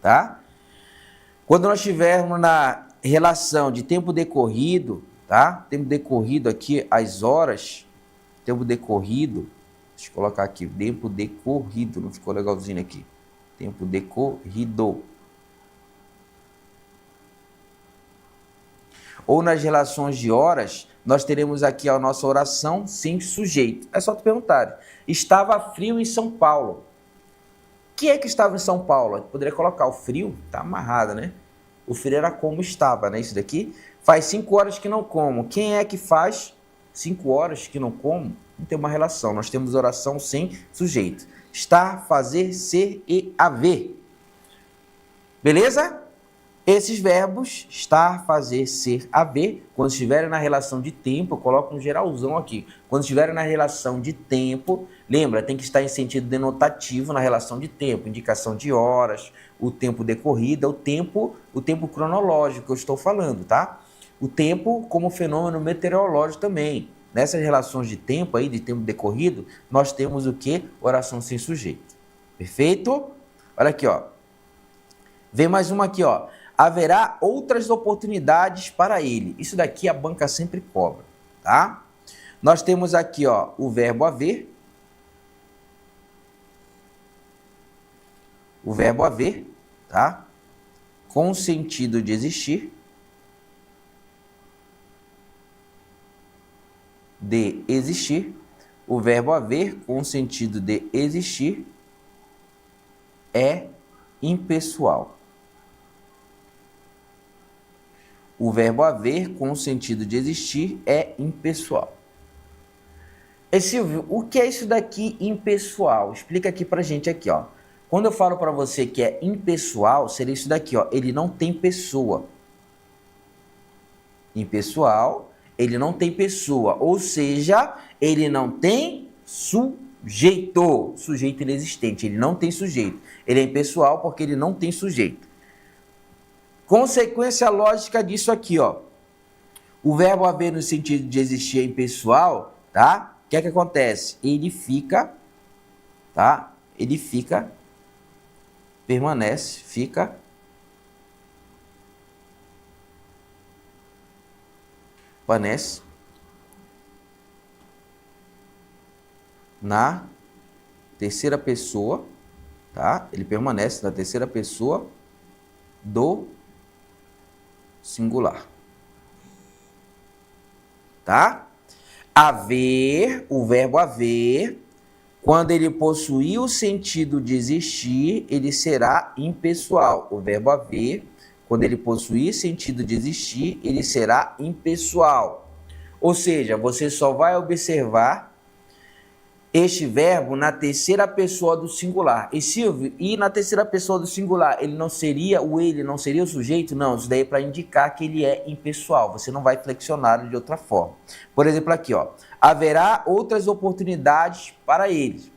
tá? Quando nós tivermos na relação de tempo decorrido, tá? Tempo decorrido aqui, as horas, tempo decorrido, deixa eu colocar aqui, tempo decorrido, não ficou legalzinho aqui, tempo decorrido. Ou nas relações de horas, nós teremos aqui a nossa oração sem sujeito. É só tu perguntar. Estava frio em São Paulo. Quem é que estava em São Paulo? Eu poderia colocar o frio, tá amarrado, né? O frio era como estava, né? Isso daqui. Faz 5 horas que não como. Quem é que faz 5 horas que não como? Não tem uma relação. Nós temos oração sem sujeito. Estar, fazer, ser e haver. Beleza? Esses verbos, estar, fazer, ser, haver, quando estiverem na relação de tempo, eu coloco um geralzão aqui. Quando estiverem na relação de tempo, lembra, tem que estar em sentido denotativo na relação de tempo, indicação de horas, o tempo decorrido, o tempo cronológico que eu estou falando, tá? O tempo como fenômeno meteorológico também. Nessas relações de tempo aí, de tempo decorrido, nós temos o quê? Oração sem sujeito. Perfeito? Olha aqui, ó. Vem mais uma aqui, ó. Haverá outras oportunidades para ele. Isso daqui a banca sempre cobra, tá? Nós temos aqui, ó, o verbo haver. O verbo haver, tá? Com sentido de existir. De existir. O verbo haver com sentido de existir é impessoal. O verbo haver com o sentido de existir é impessoal. Silvio, o que é isso daqui impessoal? Explica aqui pra gente aqui, ó. Quando eu falo para você que é impessoal, seria isso daqui, ó. Ele não tem pessoa. Impessoal, ele não tem pessoa. Ou seja, ele não tem sujeito. Sujeito inexistente. Ele não tem sujeito. Ele é impessoal porque ele não tem sujeito. Consequência lógica disso aqui, ó. O verbo haver no sentido de existir é impessoal, tá? O que é que acontece? Ele fica, tá? Ele fica, permanece, fica na terceira pessoa, tá? Ele permanece na terceira pessoa do singular. Tá? Haver, o verbo haver, quando ele possuir o sentido de existir, ele será impessoal. O verbo haver, quando ele possuir sentido de existir, ele será impessoal. Ou seja, você só vai observar este verbo na terceira pessoa do singular. E Silvio, e na terceira pessoa do singular, ele não seria o sujeito? Não, isso daí é para indicar que ele é impessoal. Você não vai flexioná-lo de outra forma. Por exemplo, aqui, ó, haverá outras oportunidades para ele,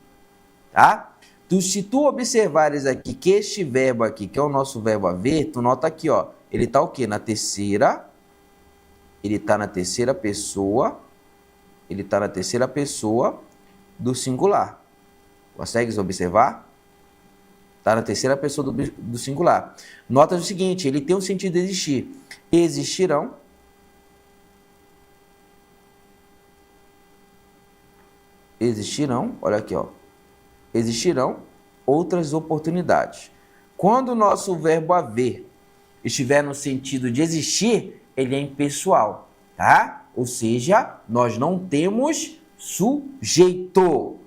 tá? Se tu observares aqui que este verbo aqui, que é o nosso verbo haver, tu nota aqui, ó, ele está o quê? Na terceira, ele está na terceira pessoa, do singular. Consegues observar? Está na terceira pessoa do singular. Nota o seguinte, ele tem um sentido de existir. Existirão, olha aqui, ó. Existirão outras oportunidades. Quando o nosso verbo haver estiver no sentido de existir, ele é impessoal, tá? Ou seja, nós não temos sujeito,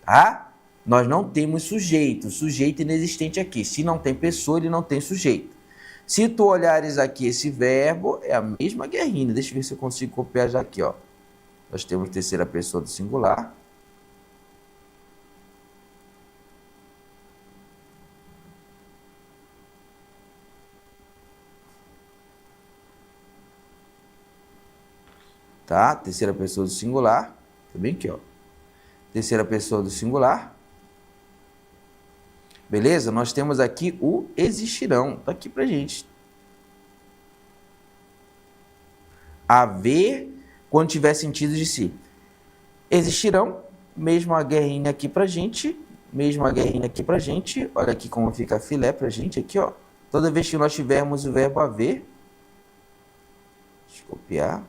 tá? Nós não temos sujeito inexistente aqui. Se não tem pessoa, ele não tem sujeito. Se tu olhares aqui esse verbo, é a mesma guerrinha. Deixa eu ver se eu consigo copiar já aqui, ó. Nós temos terceira pessoa do singular. Tá? Terceira pessoa do singular. Tá bem aqui, ó. Terceira pessoa do singular. Beleza? Nós temos aqui o existirão. Tá aqui pra gente. Haver, quando tiver sentido de si. Existirão. Mesma guerrinha aqui pra gente. Olha aqui como fica filé pra gente aqui, ó. Toda vez que nós tivermos o verbo haver. Deixa eu copiar.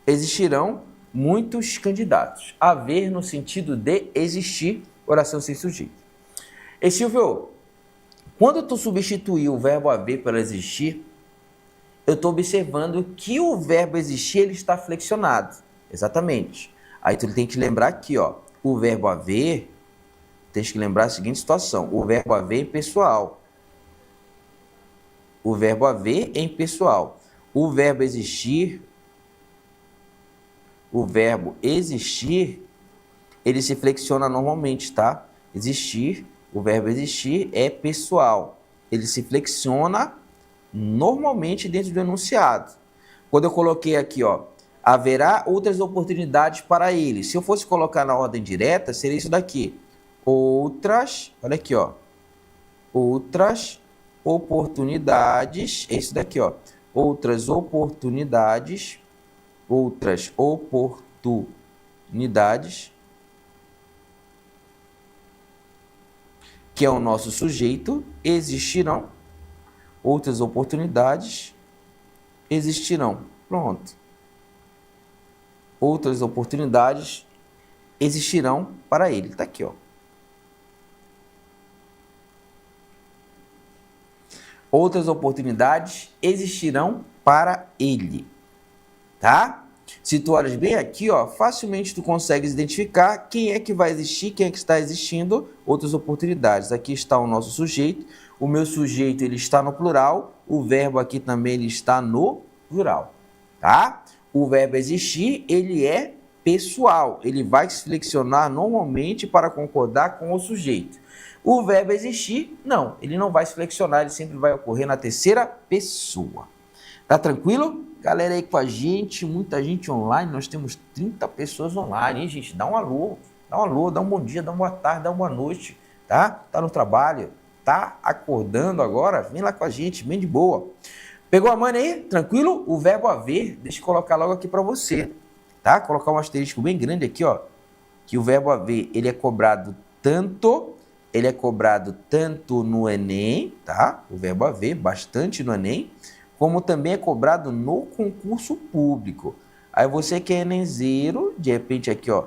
Existirão muitos candidatos. Haver no sentido de existir, oração sem sujeito. E Silvio, quando tu substituir o verbo haver pelo existir, eu estou observando que o verbo existir ele está flexionado. Exatamente. Aí tu tem que lembrar aqui, ó, o verbo haver, tem que lembrar a seguinte situação, o verbo haver é impessoal. O verbo haver é impessoal. O verbo existir, ele se flexiona normalmente, tá? O verbo existir é pessoal. Ele se flexiona normalmente dentro do enunciado. Quando eu coloquei aqui, ó, haverá outras oportunidades para ele. Se eu fosse colocar na ordem direta, seria isso daqui. Outras, olha aqui, ó. Outras oportunidades, é isso daqui, ó. Outras oportunidades, que é o nosso sujeito, existirão. Outras oportunidades existirão. Pronto. Outras oportunidades existirão para ele. Está aqui, ó. Outras oportunidades existirão para ele. Tá? Se tu olhas bem aqui, ó, facilmente tu consegues identificar quem é que vai existir, quem é que está existindo, outras oportunidades. Aqui está o nosso sujeito, o meu sujeito ele está no plural, o verbo aqui também ele está no plural, tá? O verbo existir, ele é pessoal, ele vai se flexionar normalmente para concordar com o sujeito. O verbo existir, não, ele não vai se flexionar, ele sempre vai ocorrer na terceira pessoa. Tá tranquilo? Galera aí com a gente, muita gente online, nós temos 30 pessoas online, hein, gente? Dá um alô, dá um bom dia, dá uma boa tarde, dá uma boa noite, tá? Tá no trabalho, tá acordando agora? Vem lá com a gente, bem de boa. Pegou a manha aí? Tranquilo? O verbo haver, deixa eu colocar logo aqui para você, tá? Colocar um asterisco bem grande aqui, ó, que o verbo haver, ele é cobrado tanto no Enem, tá? O verbo haver, bastante no Enem, como também é cobrado no concurso público. Aí você que é enemzeiro, de repente aqui, ó,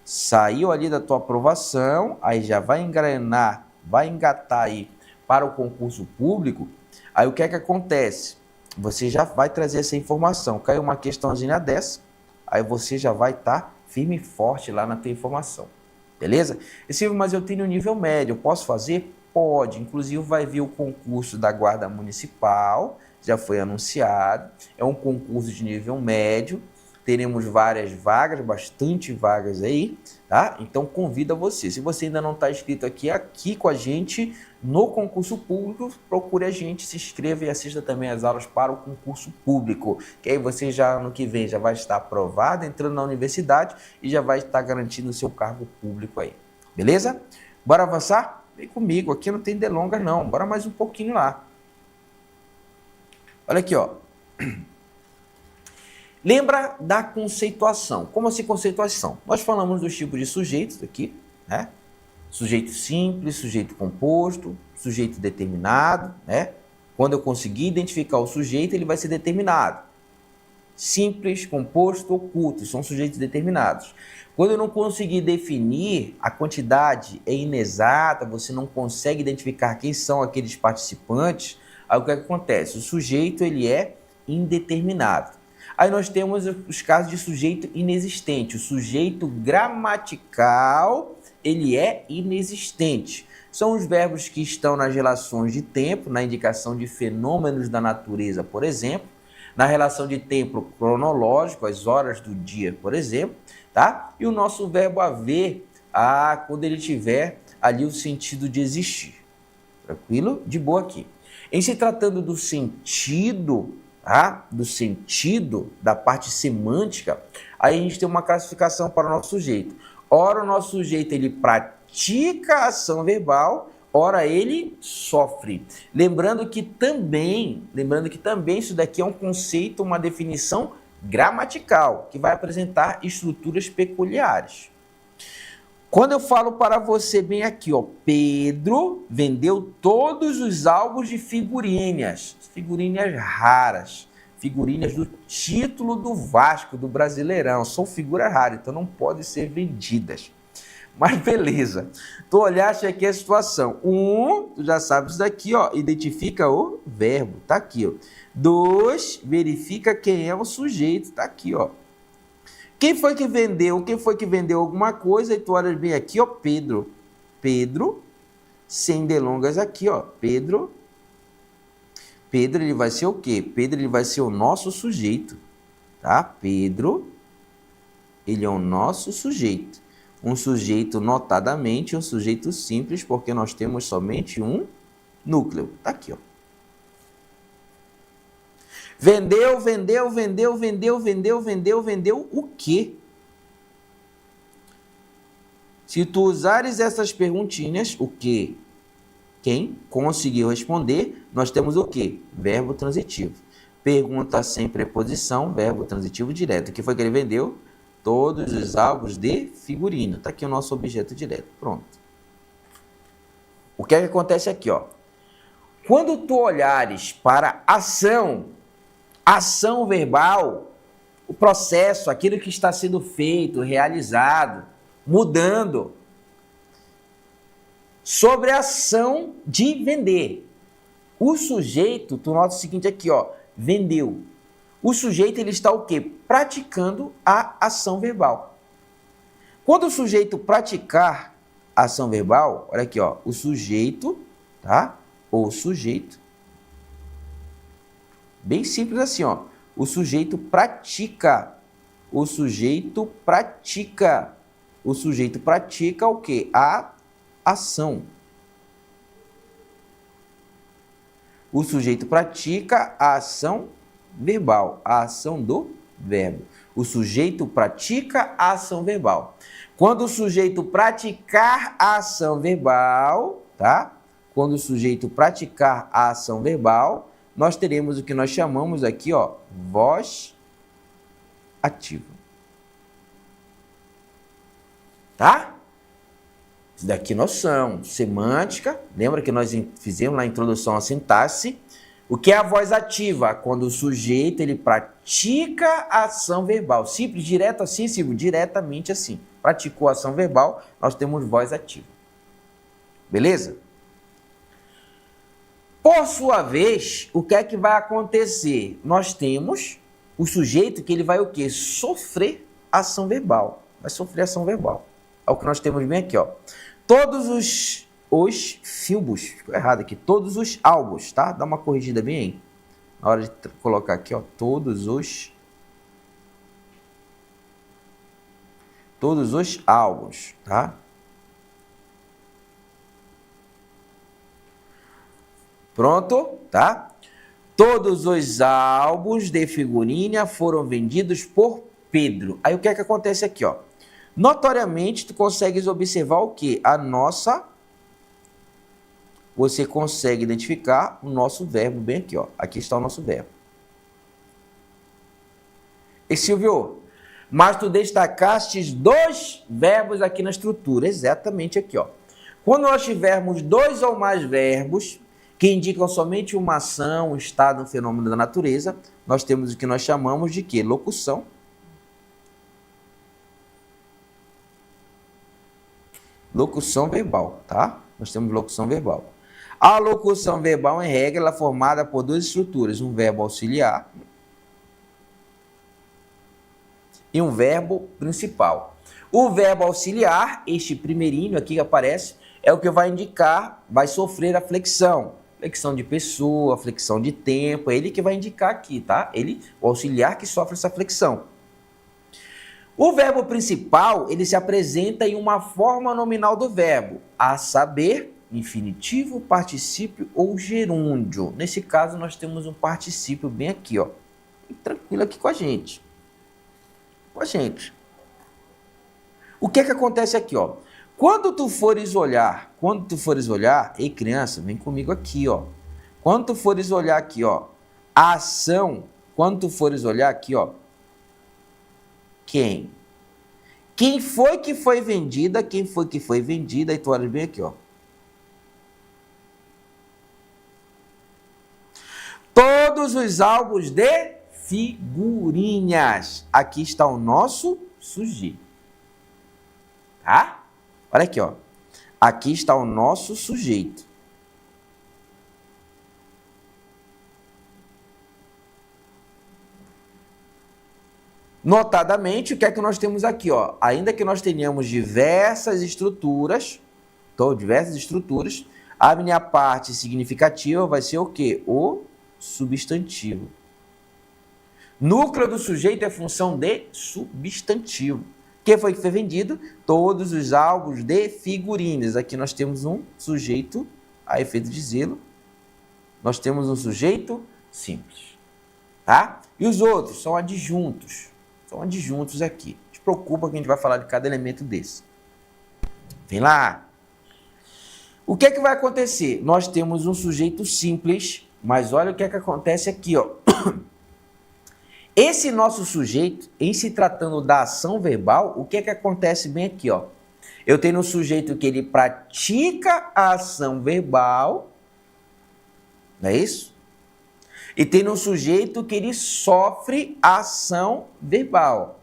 Saiu ali da tua aprovação, aí já vai engrenar, vai engatar aí para o concurso público. Aí o que é que acontece? Você já vai trazer essa informação. Caiu uma questãozinha dessa, aí você já vai estar firme e forte lá na tua informação. Beleza? E Silvio, mas eu tenho nível médio, eu posso fazer? Pode. Inclusive vai vir o concurso da Guarda Municipal, já foi anunciado. É um concurso de nível médio. Teremos várias vagas, bastante vagas aí, tá? Então convido você. Se você ainda não está inscrito aqui com a gente no concurso público, procure a gente, se inscreva e assista também as aulas para o concurso público. Que aí você já no que vem já vai estar aprovado, entrando na universidade e já vai estar garantindo o seu cargo público aí. Beleza? Bora avançar? Vem comigo, aqui não tem delongas não. Bora mais um pouquinho lá. Olha aqui, ó. Lembra da conceituação. Como assim conceituação? Nós falamos dos tipos de sujeitos aqui, né? Sujeito simples, sujeito composto, sujeito determinado, né? Quando eu conseguir identificar o sujeito, ele vai ser determinado. Simples, composto, oculto, são sujeitos determinados. Quando eu não conseguir definir, a quantidade é inexata, você não consegue identificar quem são aqueles participantes, aí o que acontece? O sujeito ele é indeterminado. Aí nós temos os casos de sujeito inexistente. O sujeito gramatical, ele é inexistente. São os verbos que estão nas relações de tempo, na indicação de fenômenos da natureza, por exemplo, na relação de tempo cronológico, as horas do dia, por exemplo, tá? E o nosso verbo haver, quando ele tiver ali o sentido de existir. Tranquilo? De boa aqui. Em se tratando do sentido, do sentido, da parte semântica, aí a gente tem uma classificação para o nosso sujeito. Ora, o nosso sujeito ele pratica a ação verbal, ora ele sofre. Lembrando que também isso daqui é um conceito, uma definição gramatical, que vai apresentar estruturas peculiares. Quando eu falo para você bem aqui, ó, Pedro vendeu todos os álbuns de figurinhas raras, figurinhas do título do Vasco, do Brasileirão, são figuras raras, então não podem ser vendidas. Mas beleza, tu olhaste aqui a situação. Tu já sabe isso daqui, ó, identifica o verbo, tá aqui, ó. 2, verifica quem é o sujeito, tá aqui, ó. Quem foi que vendeu? Quem foi que vendeu alguma coisa? E tu olha bem aqui, ó, Pedro. Pedro, sem delongas aqui, ó, Pedro. Pedro, ele vai ser o quê? Pedro, ele vai ser o nosso sujeito, tá? Pedro, ele é o nosso sujeito. Um sujeito, notadamente, um sujeito simples, porque nós temos somente um núcleo. Tá aqui, ó. Vendeu o quê? Se tu usares essas perguntinhas, o quê? Quem conseguiu responder, nós temos o quê? Verbo transitivo. Pergunta sem preposição, verbo transitivo direto. O que foi que ele vendeu? Todos os álbuns de figurino. Tá aqui o nosso objeto direto. Pronto. O que é que acontece aqui, ó? Quando tu olhares para ação verbal, o processo, aquilo que está sendo feito, realizado, mudando. Sobre a ação de vender. O sujeito, tu nota o seguinte aqui, ó, vendeu. O sujeito, ele está o quê? Praticando a ação verbal. Quando o sujeito praticar a ação verbal, olha aqui, ó, o sujeito, tá? O sujeito, bem simples assim, ó. O sujeito pratica. O sujeito pratica. O sujeito pratica o quê? A ação. O sujeito pratica a ação verbal, a ação do verbo. O sujeito pratica a ação verbal. Quando o sujeito praticar a ação verbal, tá? Quando o sujeito praticar a ação verbal, nós teremos o que nós chamamos aqui, ó, voz ativa. Tá? Isso daqui é noção, semântica. Lembra que nós fizemos na introdução à sintaxe? O que é a voz ativa? Quando o sujeito ele pratica a ação verbal. Simples, direto assim, Silvio? Diretamente assim. praticou a ação verbal, nós temos voz ativa. Beleza? Por sua vez, o que é que vai acontecer? Nós temos o sujeito que ele vai o quê? Sofrer ação verbal. Vai sofrer ação verbal. É o que nós temos bem aqui, ó. Todos os filbos, ficou errado aqui, todos os albos, tá? Dá uma corrigida bem aí. Na hora de colocar aqui, ó, todos os albos, tá? Pronto, tá? Todos os álbuns de figurinha foram vendidos por Pedro. Aí o que é que acontece aqui, ó? Notoriamente, tu consegues observar o quê? Você consegue identificar o nosso verbo bem aqui, ó. Aqui está o nosso verbo. E Silvio, mas tu destacaste 2 verbos aqui na estrutura, exatamente aqui, ó. Quando nós tivermos 2 ou mais verbos que indicam somente uma ação, um estado, um fenômeno da natureza, nós temos o que nós chamamos de quê? Locução. Locução verbal, tá? Nós temos locução verbal. A locução verbal, em regra, ela é formada por 2 estruturas, um verbo auxiliar e um verbo principal. O verbo auxiliar, este primeirinho aqui que aparece, é o que vai indicar, vai sofrer a flexão. Flexão de pessoa, flexão de tempo, é ele que vai indicar aqui, tá? O auxiliar que sofre essa flexão. O verbo principal, ele se apresenta em uma forma nominal do verbo, a saber, infinitivo, particípio ou gerúndio. Nesse caso, nós temos um particípio bem aqui, ó. Tranquilo aqui com a gente. O que é que acontece aqui, ó? Quando tu fores olhar, ei criança, vem comigo aqui, ó. Quando tu fores olhar aqui, ó, a ação, quando tu fores olhar aqui, ó, quem? Quem foi que foi vendida, aí tu olha bem aqui, ó. Todos os álbuns de figurinhas. Aqui está o nosso sujeito. Tá? Olha aqui, ó. Aqui está o nosso sujeito. Notadamente, o que é que nós temos aqui, ó? Ainda que nós tenhamos diversas estruturas, a minha parte significativa vai ser o quê? O substantivo. Núcleo do sujeito é função de substantivo. Quem foi que foi vendido? Todos os álbuns de figurinhas. Aqui nós temos um sujeito a efeito de zelo. Nós temos um sujeito simples. Tá? E os outros são adjuntos. São adjuntos aqui. Não se preocupa que a gente vai falar de cada elemento desse. Vem lá. O que é que vai acontecer? Nós temos um sujeito simples, mas olha o que é que acontece aqui, ó. Esse nosso sujeito, em se tratando da ação verbal, o que é que acontece bem aqui, ó? Eu tenho um sujeito que ele pratica a ação verbal, não é isso? E tem um sujeito que ele sofre a ação verbal.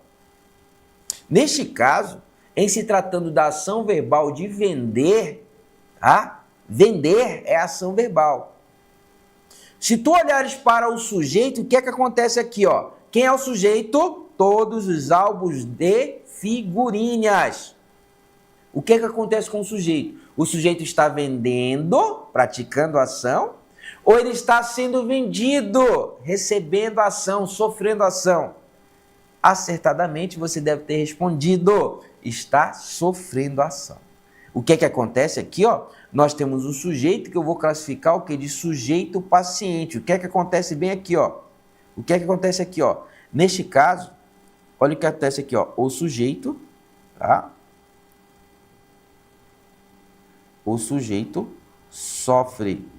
Neste caso, em se tratando da ação verbal de vender, tá? Vender é ação verbal. Se tu olhares para o sujeito, o que é que acontece aqui, ó? Quem é o sujeito? Todos os álbuns de figurinhas. O que é que acontece com o sujeito? O sujeito está vendendo, praticando a ação, ou ele está sendo vendido, recebendo a ação, sofrendo a ação? Acertadamente você deve ter respondido, está sofrendo a ação. O que é que acontece aqui, ó? Nós temos um sujeito que eu vou classificar o que de sujeito paciente. O que é que acontece bem aqui, ó? O que é que acontece aqui, ó? Neste caso, olha o que acontece aqui, ó. O sujeito, tá? O sujeito sofre.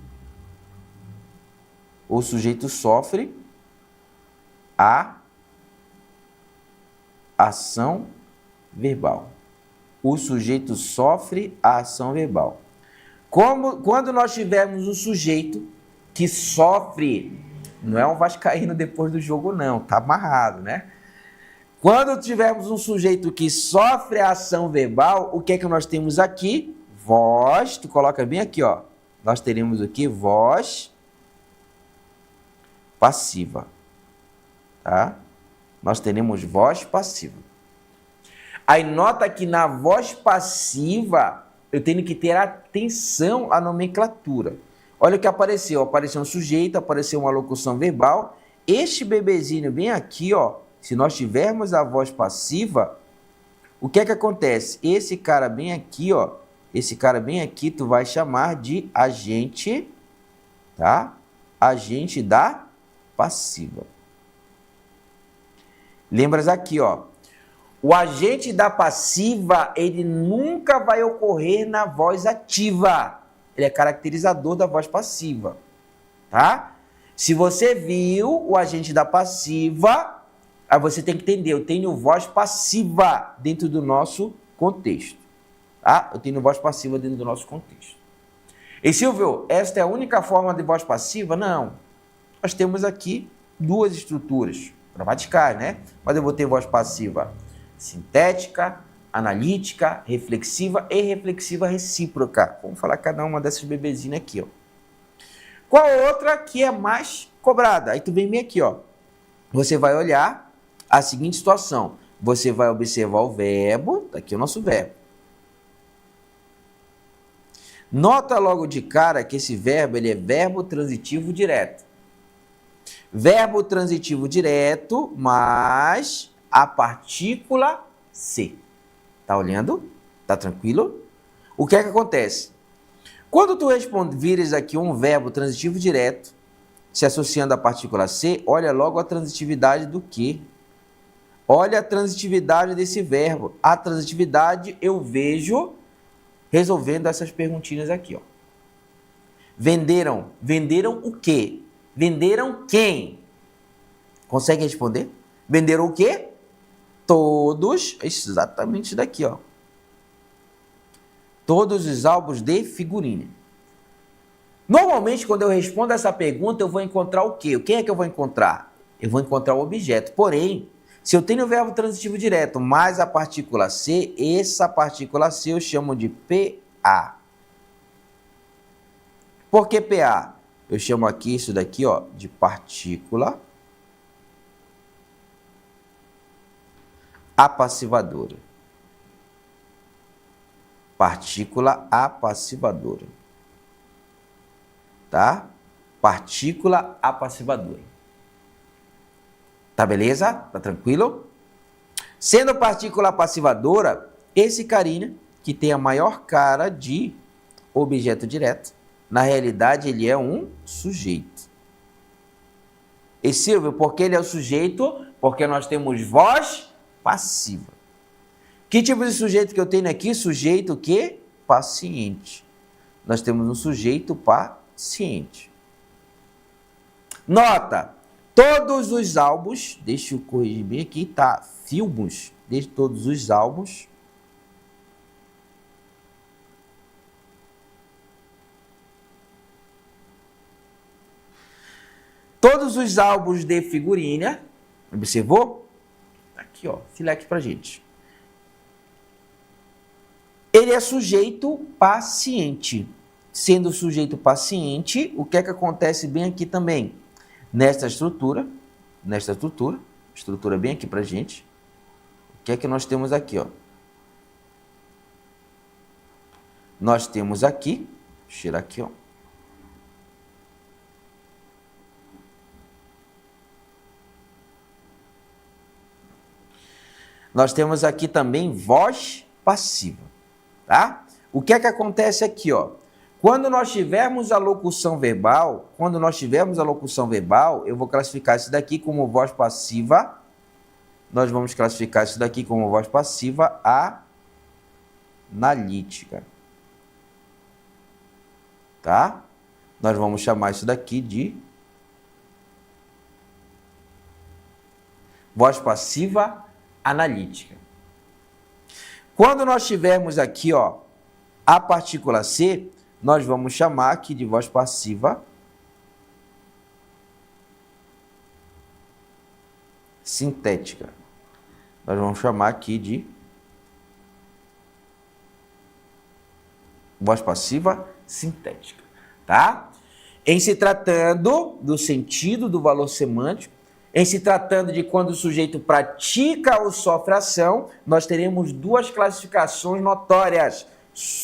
O sujeito sofre a ação verbal. O sujeito sofre a ação verbal. Quando nós tivermos um sujeito que sofre, não é um vascaíno depois do jogo não, tá amarrado, né? Quando tivermos um sujeito que sofre a ação verbal, o que é que nós temos aqui? Voz, tu coloca bem aqui, ó. Nós teremos aqui voz passiva, tá? Nós teremos voz passiva. Aí nota que na voz passiva eu tenho que ter atenção à nomenclatura. Olha o que apareceu. Apareceu um sujeito, apareceu uma locução verbal. Este bebezinho bem aqui, ó, se nós tivermos a voz passiva, o que é que acontece? Esse cara bem aqui, ó, esse cara bem aqui, tu vai chamar de agente, tá? Agente da passiva. Lembras aqui, ó. O agente da passiva, ele nunca vai ocorrer na voz ativa. Ele é caracterizador da voz passiva, tá? Se você viu o agente da passiva, aí você tem que entender, eu tenho voz passiva dentro do nosso contexto, tá? Eu tenho voz passiva dentro do nosso contexto. E Silvio, esta é a única forma de voz passiva? Não. Nós temos aqui duas estruturas gramaticais, né? Mas eu vou ter voz passiva sintética, analítica, reflexiva e reflexiva recíproca. Vamos falar cada uma dessas bebezinhas aqui, ó. Qual outra que é mais cobrada? Aí tu vem bem aqui, ó. Você vai olhar a seguinte situação. Você vai observar o verbo, tá aqui o nosso verbo. Nota logo de cara que esse verbo, ele é verbo transitivo direto. Verbo transitivo direto, mais a partícula ser. Tá olhando? Tá tranquilo? O que é que acontece? Quando tu vires aqui um verbo transitivo direto, se associando à partícula ser, olha logo a transitividade do que? Olha a transitividade desse verbo. A transitividade eu vejo resolvendo essas perguntinhas aqui, ó. Venderam. Venderam o quê? Venderam quem? Consegue responder? Venderam o quê? Todos, exatamente isso daqui, ó. Todos os álbuns de figurinha. Normalmente, quando eu respondo essa pergunta, eu vou encontrar o quê? Quem é que eu vou encontrar? Eu vou encontrar o objeto. Porém, se eu tenho o verbo transitivo direto mais a partícula ser, essa partícula ser eu chamo de PA. Por que PA? Eu chamo aqui isso daqui, ó, de partícula apassivadora. Partícula apassivadora. Tá? Partícula apassivadora. Tá beleza? Tá tranquilo? Sendo partícula apassivadora, esse carinha, que tem a maior cara de objeto direto, na realidade ele é um sujeito. E Silvio, por que ele é o sujeito? Porque nós temos voz passiva. Que tipo de sujeito que eu tenho aqui? Sujeito que? Paciente. Nós temos um sujeito paciente. Nota, todos os álbuns, deixa eu corrigir bem aqui, tá? Filmos, de todos os álbuns. Todos os álbuns de figurinha, observou? Aqui, ó, select pra gente. Ele é sujeito paciente. Sendo sujeito paciente, o que é que acontece bem aqui também? Nesta estrutura bem aqui pra gente, o que é que nós temos aqui, ó? Nós temos aqui, deixa eu tirar aqui, ó. Nós temos aqui também voz passiva, tá? O que é que acontece aqui, ó? Quando nós tivermos a locução verbal, eu vou classificar isso daqui como voz passiva. Nós vamos classificar isso daqui como voz passiva analítica. Tá? Nós vamos chamar isso daqui de voz passiva analítica. Quando nós tivermos aqui, ó, a partícula C, nós vamos chamar aqui de voz passiva sintética. nós vamos chamar aqui de voz passiva sintética, tá? Em se tratando do sentido do valor semântico, em se tratando de quando o sujeito pratica ou sofre ação, nós teremos duas classificações notórias: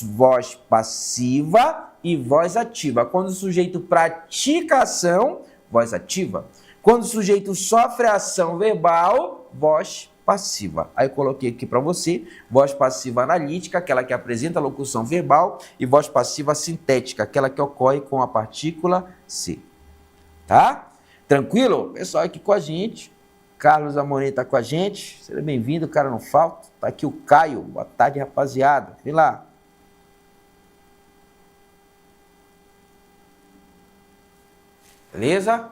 voz passiva e voz ativa. Quando o sujeito pratica a ação, voz ativa. Quando o sujeito sofre ação verbal, voz passiva. Aí eu coloquei aqui para você, voz passiva analítica, aquela que apresenta a locução verbal, e voz passiva sintética, aquela que ocorre com a partícula C. Tá? Tranquilo? Pessoal aqui com a gente. Carlos Amorim está com a gente. Seja bem-vindo, cara, não falta. Tá aqui o Caio. Boa tarde, rapaziada. Vem lá. Beleza?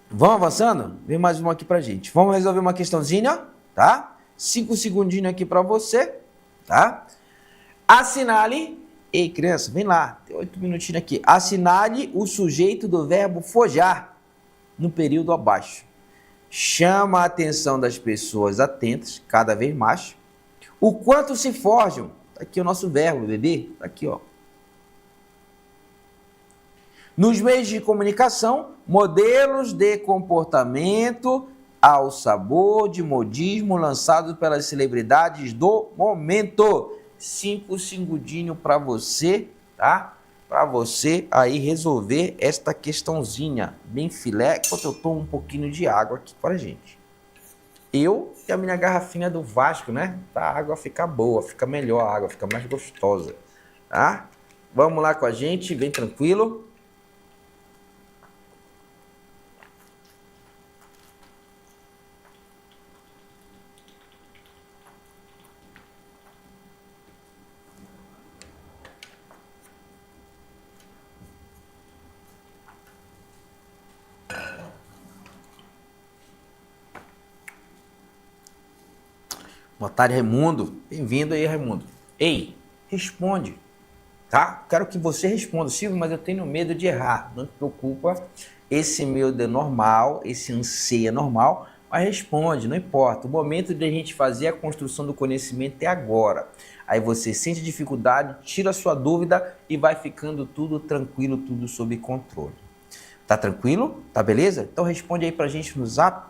Vamos avançando? Vem mais uma aqui pra gente. Vamos resolver uma questãozinha, tá? 5 segundinhos aqui pra você, tá? Assinale. Ei, criança, vem lá. Tem 8 minutinhos aqui. Assinale o sujeito do verbo forjar no período abaixo. Chama a atenção das pessoas atentas, cada vez mais. O quanto se forjam. Tá aqui o nosso verbo, bebê. Tá aqui, ó. Nos meios de comunicação, modelos de comportamento ao sabor de modismo lançados pelas celebridades do momento. 5 segundinhos para você, tá? Para você aí resolver esta questãozinha bem filé, enquanto eu tomo um pouquinho de água aqui para a gente. Eu e a minha garrafinha do Vasco, né? Tá, a água fica boa, fica melhor a água, fica mais gostosa, tá? Vamos lá com a gente, bem tranquilo. Boa tarde, Raimundo. Bem-vindo aí, Raimundo. Ei, responde, tá? Quero que você responda. Silvio, mas eu tenho medo de errar. Não te preocupa, esse medo é normal, esse anseio é normal, mas responde, não importa. O momento de a gente fazer a construção do conhecimento é agora. Aí você sente dificuldade, tira a sua dúvida e vai ficando tudo tranquilo, tudo sob controle. Tá tranquilo? Tá beleza? Então responde aí pra gente no Zap.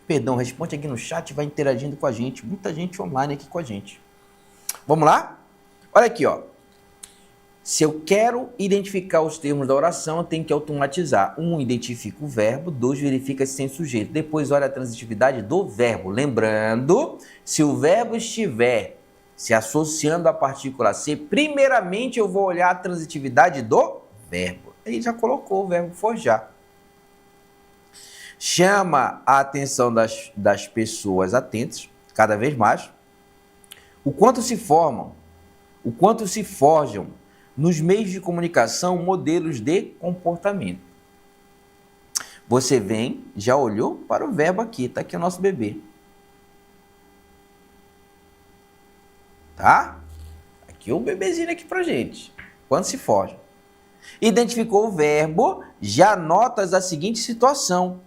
Perdão, responde aqui no chat, vai interagindo com a gente. Muita gente online aqui com a gente. Vamos lá? Olha aqui, ó. Se eu quero identificar os termos da oração, eu tenho que automatizar. 1, identifica o verbo. 2, verifica se tem sujeito. Depois, olha a transitividade do verbo. Lembrando, se o verbo estiver se associando à partícula C, primeiramente eu vou olhar a transitividade do verbo. Ele já colocou o verbo forjar. Chama a atenção das pessoas atentas, cada vez mais. O quanto se formam, o quanto se forjam nos meios de comunicação modelos de comportamento. Você vem, já olhou para o verbo aqui, tá aqui o nosso bebê. Tá? Aqui o bebezinho aqui pra gente. Quando se forjam. Identificou o verbo, já notas a seguinte situação.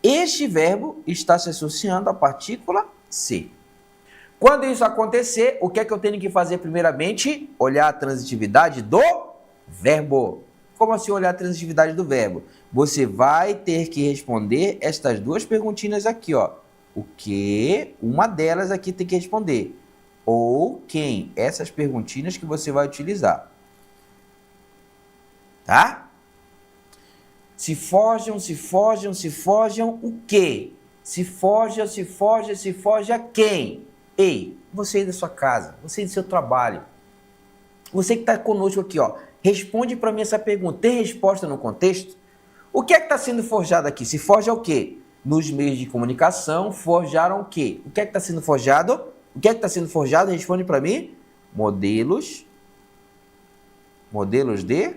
Este verbo está se associando à partícula C. Quando isso acontecer, o que é que eu tenho que fazer primeiramente? Olhar a transitividade do verbo. Como assim olhar a transitividade do verbo? Você vai ter que responder estas duas perguntinhas aqui, ó. O que? Uma delas aqui tem que responder. Ou quem? Essas perguntinhas que você vai utilizar. Tá? Se forjam, se forjam, se forjam o quê? Se forja, se forja, se forja quem? Ei, você aí da sua casa, você aí do seu trabalho, você que está conosco aqui, ó, responde para mim essa pergunta. Tem resposta no contexto? O que é que está sendo forjado aqui? Se forja o quê? Nos meios de comunicação, forjaram o quê? O que é que está sendo forjado? O que é que está sendo forjado? Responde para mim. Modelos de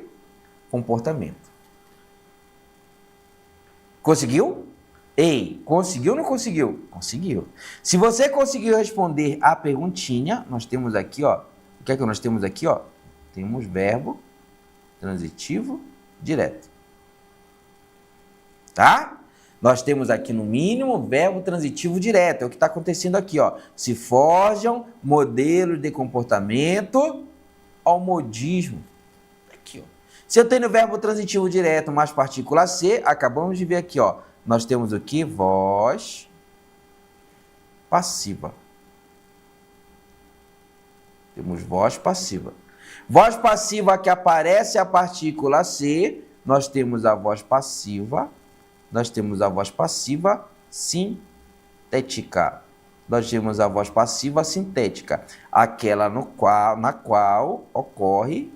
comportamento. Conseguiu? Ei, conseguiu ou não conseguiu? Conseguiu. Se você conseguiu responder a perguntinha, nós temos aqui, ó. O que é que nós temos aqui, ó? Temos verbo transitivo direto. Tá? Nós temos aqui no mínimo verbo transitivo direto, é o que está acontecendo aqui, ó. Se forjam modelos de comportamento ao modismo. Aqui, ó. Se eu tenho verbo transitivo direto mais partícula ser, acabamos de ver aqui, ó. Nós temos o que? Voz passiva. Temos voz passiva. Voz passiva que aparece a partícula ser, nós temos a voz passiva. Nós temos a voz passiva sintética. Nós temos a voz passiva sintética, aquela na qual ocorre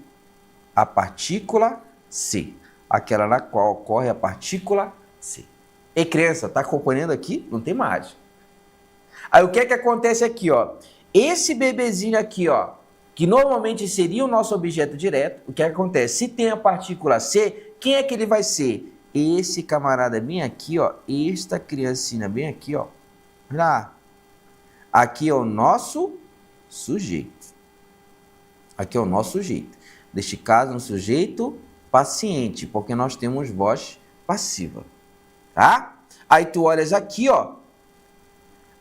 a partícula C. Aquela na qual ocorre a partícula C. E criança, tá acompanhando aqui? Não tem mais. Aí o que é que acontece aqui, ó? Esse bebezinho aqui, ó, que normalmente seria o nosso objeto direto, o que é que acontece? Se tem a partícula C, quem é que ele vai ser? Esse camarada bem aqui, ó, esta criancinha bem aqui, ó, lá. Aqui é o nosso sujeito. Aqui é o nosso sujeito. Neste caso, um sujeito paciente, porque nós temos voz passiva, tá? Aí tu olhas aqui, ó,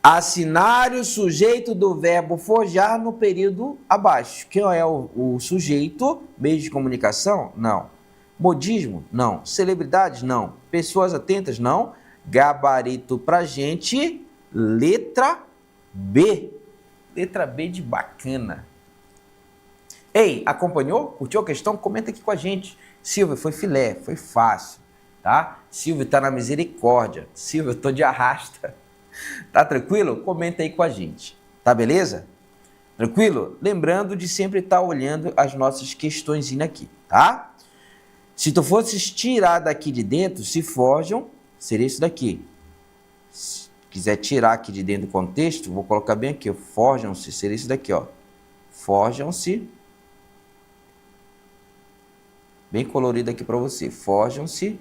assinar o sujeito do verbo forjar no período abaixo. Quem é o sujeito? Meio de comunicação? Não. Modismo? Não. Celebridades? Não. Pessoas atentas? Não. Gabarito pra gente, letra B. Letra B de bacana. Ei, acompanhou? Curtiu a questão? Comenta aqui com a gente. Silvio, foi filé, foi fácil, tá? Silvio tá na misericórdia. Silvio, eu tô de arrasta. Tá tranquilo? Comenta aí com a gente. Tá beleza? Tranquilo? Lembrando de sempre estar olhando as nossas questões aqui, tá? Se tu fosses tirar daqui de dentro, se forjam, seria isso daqui. Se quiser tirar aqui de dentro do contexto, vou colocar bem aqui, forjam-se, seria isso daqui, ó. Forjam-se. Bem colorido aqui para você. Forjam-se.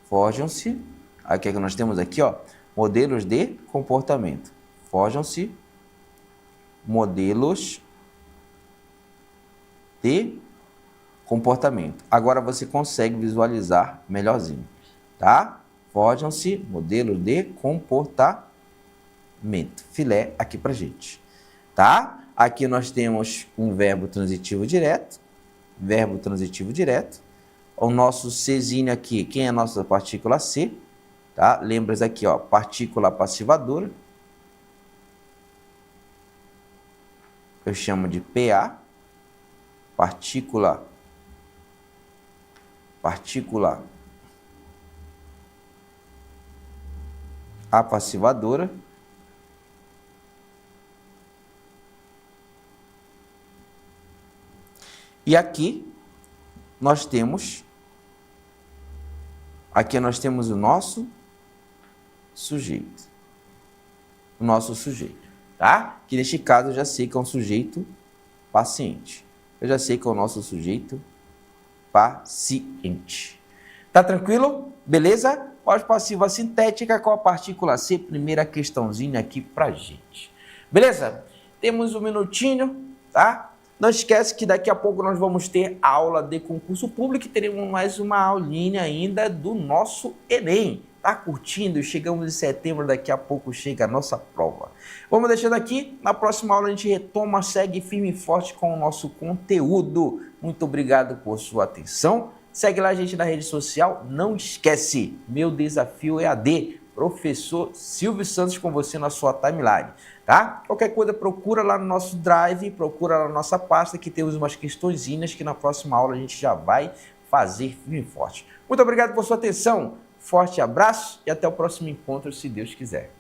Forjam-se. Aí o que é que nós temos aqui, ó? Modelos de comportamento. Forjam-se modelos de comportamento. Agora você consegue visualizar melhorzinho, tá? Forjam-se modelos de comportamento. Filé aqui pra gente, tá? Aqui nós temos um verbo transitivo direto. Verbo transitivo direto. O nosso Czinho aqui, quem é a nossa partícula C? Tá? Lembra aqui, ó, partícula passivadora. Eu chamo de PA. Partícula apassivadora. E aqui nós temos o nosso sujeito. O nosso sujeito, tá? Que neste caso eu já sei que é um sujeito paciente. Eu já sei que é o nosso sujeito paciente. Tá tranquilo? Beleza? Voz passiva sintética com a partícula C. Primeira questãozinha aqui pra gente. Beleza? Temos um minutinho, tá? Não esquece que daqui a pouco nós vamos ter aula de concurso público e teremos mais uma aulinha ainda do nosso Enem. Tá curtindo? Chegamos em setembro, daqui a pouco chega a nossa prova. Vamos deixando aqui, na próxima aula a gente retoma, segue firme e forte com o nosso conteúdo. Muito obrigado por sua atenção. Segue lá a gente na rede social. Não esquece, meu desafio é AD. Professor Silvio Santos com você na sua timeline, tá? Qualquer coisa, procura lá no nosso drive, procura lá na nossa pasta, que temos umas questõezinhas que na próxima aula a gente já vai fazer firme e forte. Muito obrigado por sua atenção, forte abraço e até o próximo encontro, se Deus quiser.